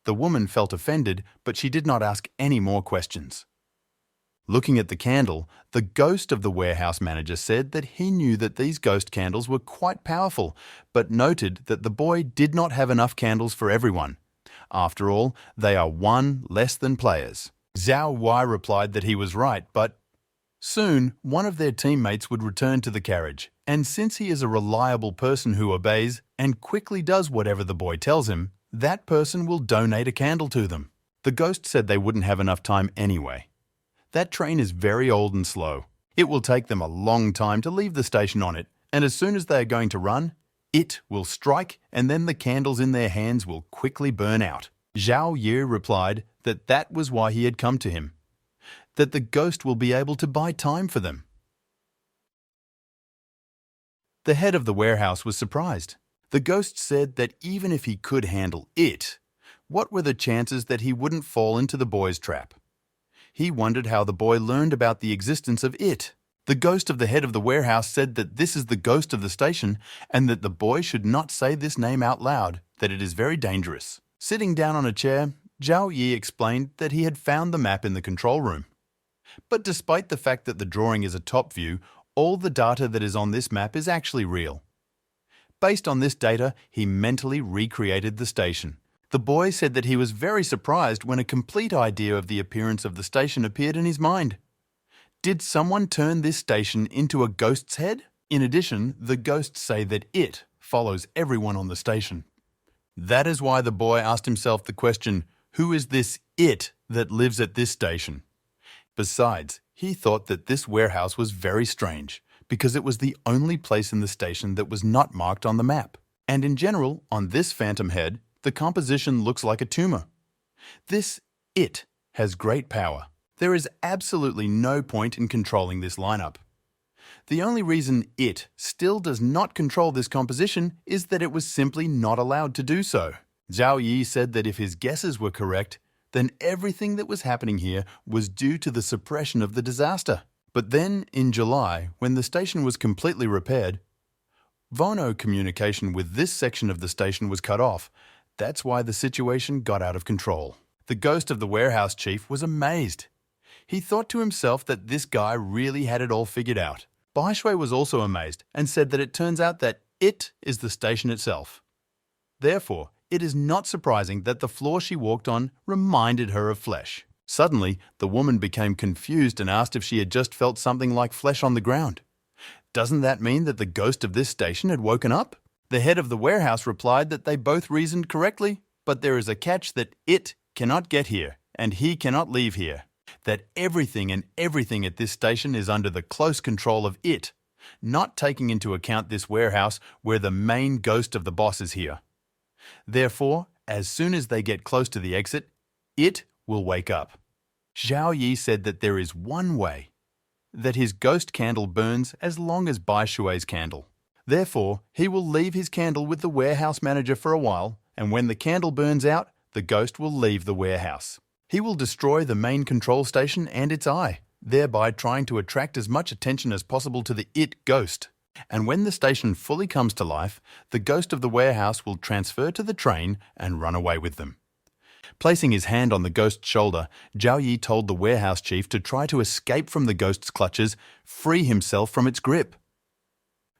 The woman felt offended, but she did not ask any more questions. Looking at the candle, the ghost of the warehouse manager said that he knew that these ghost candles were quite powerful, but noted that the boy did not have enough candles for everyone. After all, they are one less than players. Zhao Wei replied that he was right, but soon one of their teammates would return to the carriage, and since he is a reliable person who obeys and quickly does whatever the boy tells him, that person will donate a candle to them. The ghost said they wouldn't have enough time anyway. That train is very old and slow. It will take them a long time to leave the station on it, and as soon as they are going to run, it will strike and then the candles in their hands will quickly burn out. Zhao Yi replied that that was why he had come to him, that the ghost will be able to buy time for them. The head of the warehouse was surprised. The ghost said that even if he could handle it, what were the chances that he wouldn't fall into the boy's trap? He wondered how the boy learned about the existence of it. The ghost of the head of the warehouse said that this is the ghost of the station and that the boy should not say this name out loud, that it is very dangerous. Sitting down on a chair, Zhao Yi explained that he had found the map in the control room. But despite the fact that the drawing is a top view, all the data that is on this map is actually real. Based on this data, he mentally recreated the station. The boy said that he was very surprised when a complete idea of the appearance of the station appeared in his mind. Did someone turn this station into a ghost's head? In addition, the ghosts say that it follows everyone on the station. That is why the boy asked himself the question, who is this it that lives at this station? Besides, he thought that this warehouse was very strange, because it was the only place in the station that was not marked on the map. And in general, on this phantom head, the composition looks like a tumor. This it has great power. There is absolutely no point in controlling this lineup. The only reason it still does not control this composition is that it was simply not allowed to do so. Zhao Yi said that if his guesses were correct, then everything that was happening here was due to the suppression of the disaster. But then, in July, when the station was completely repaired, Vono communication with this section of the station was cut off. That's why the situation got out of control. The ghost of the warehouse chief was amazed. He thought to himself that this guy really had it all figured out. Bai Shui was also amazed and said that it turns out that it is the station itself. Therefore, it is not surprising that the floor she walked on reminded her of flesh. Suddenly, the woman became confused and asked if she had just felt something like flesh on the ground. Doesn't that mean that the ghost of this station had woken up? The head of the warehouse replied that they both reasoned correctly, but there is a catch that it cannot get here, and he cannot leave here. That everything at this station is under the close control of it, not taking into account this warehouse where the main ghost of the boss is here. Therefore, as soon as they get close to the exit, it will wake up. Zhao Yi said that there is one way, that his ghost candle burns as long as Bai Shui's candle. Therefore, he will leave his candle with the warehouse manager for a while, and when the candle burns out, the ghost will leave the warehouse. He will destroy the main control station and its eye, thereby trying to attract as much attention as possible to the it ghost. And when the station fully comes to life, the ghost of the warehouse will transfer to the train and run away with them. Placing his hand on the ghost's shoulder, Zhao Yi told the warehouse chief to try to escape from the ghost's clutches, free himself from its grip.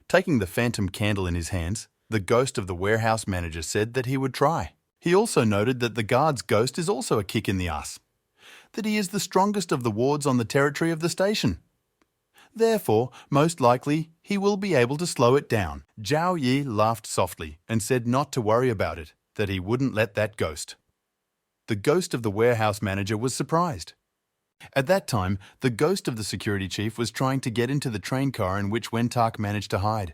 Taking the phantom candle in his hands, the ghost of the warehouse manager said that he would try. He also noted that the guard's ghost is also a kick in the ass, that he is the strongest of the wards on the territory of the station. Therefore, most likely, he will be able to slow it down. Zhao Yi laughed softly and said not to worry about it, that he wouldn't let that ghost. The ghost of the warehouse manager was surprised. At that time, the ghost of the security chief was trying to get into the train car in which Wen-tak managed to hide.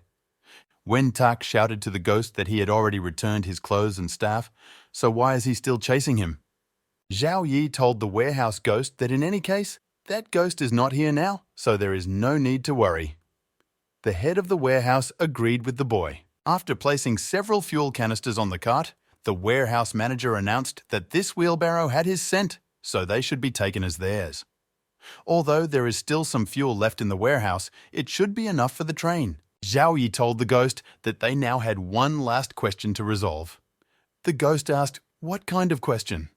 Wen-tak shouted to the ghost that he had already returned his clothes and staff, so why is he still chasing him? Zhao Yi told the warehouse ghost that in any case, that ghost is not here now, so there is no need to worry. The head of the warehouse agreed with the boy. After placing several fuel canisters on the cart, the warehouse manager announced that this wheelbarrow had his scent, so they should be taken as theirs. Although there is still some fuel left in the warehouse, it should be enough for the train. Zhao Yi told the ghost that they now had one last question to resolve. The ghost asked, "What kind of question?"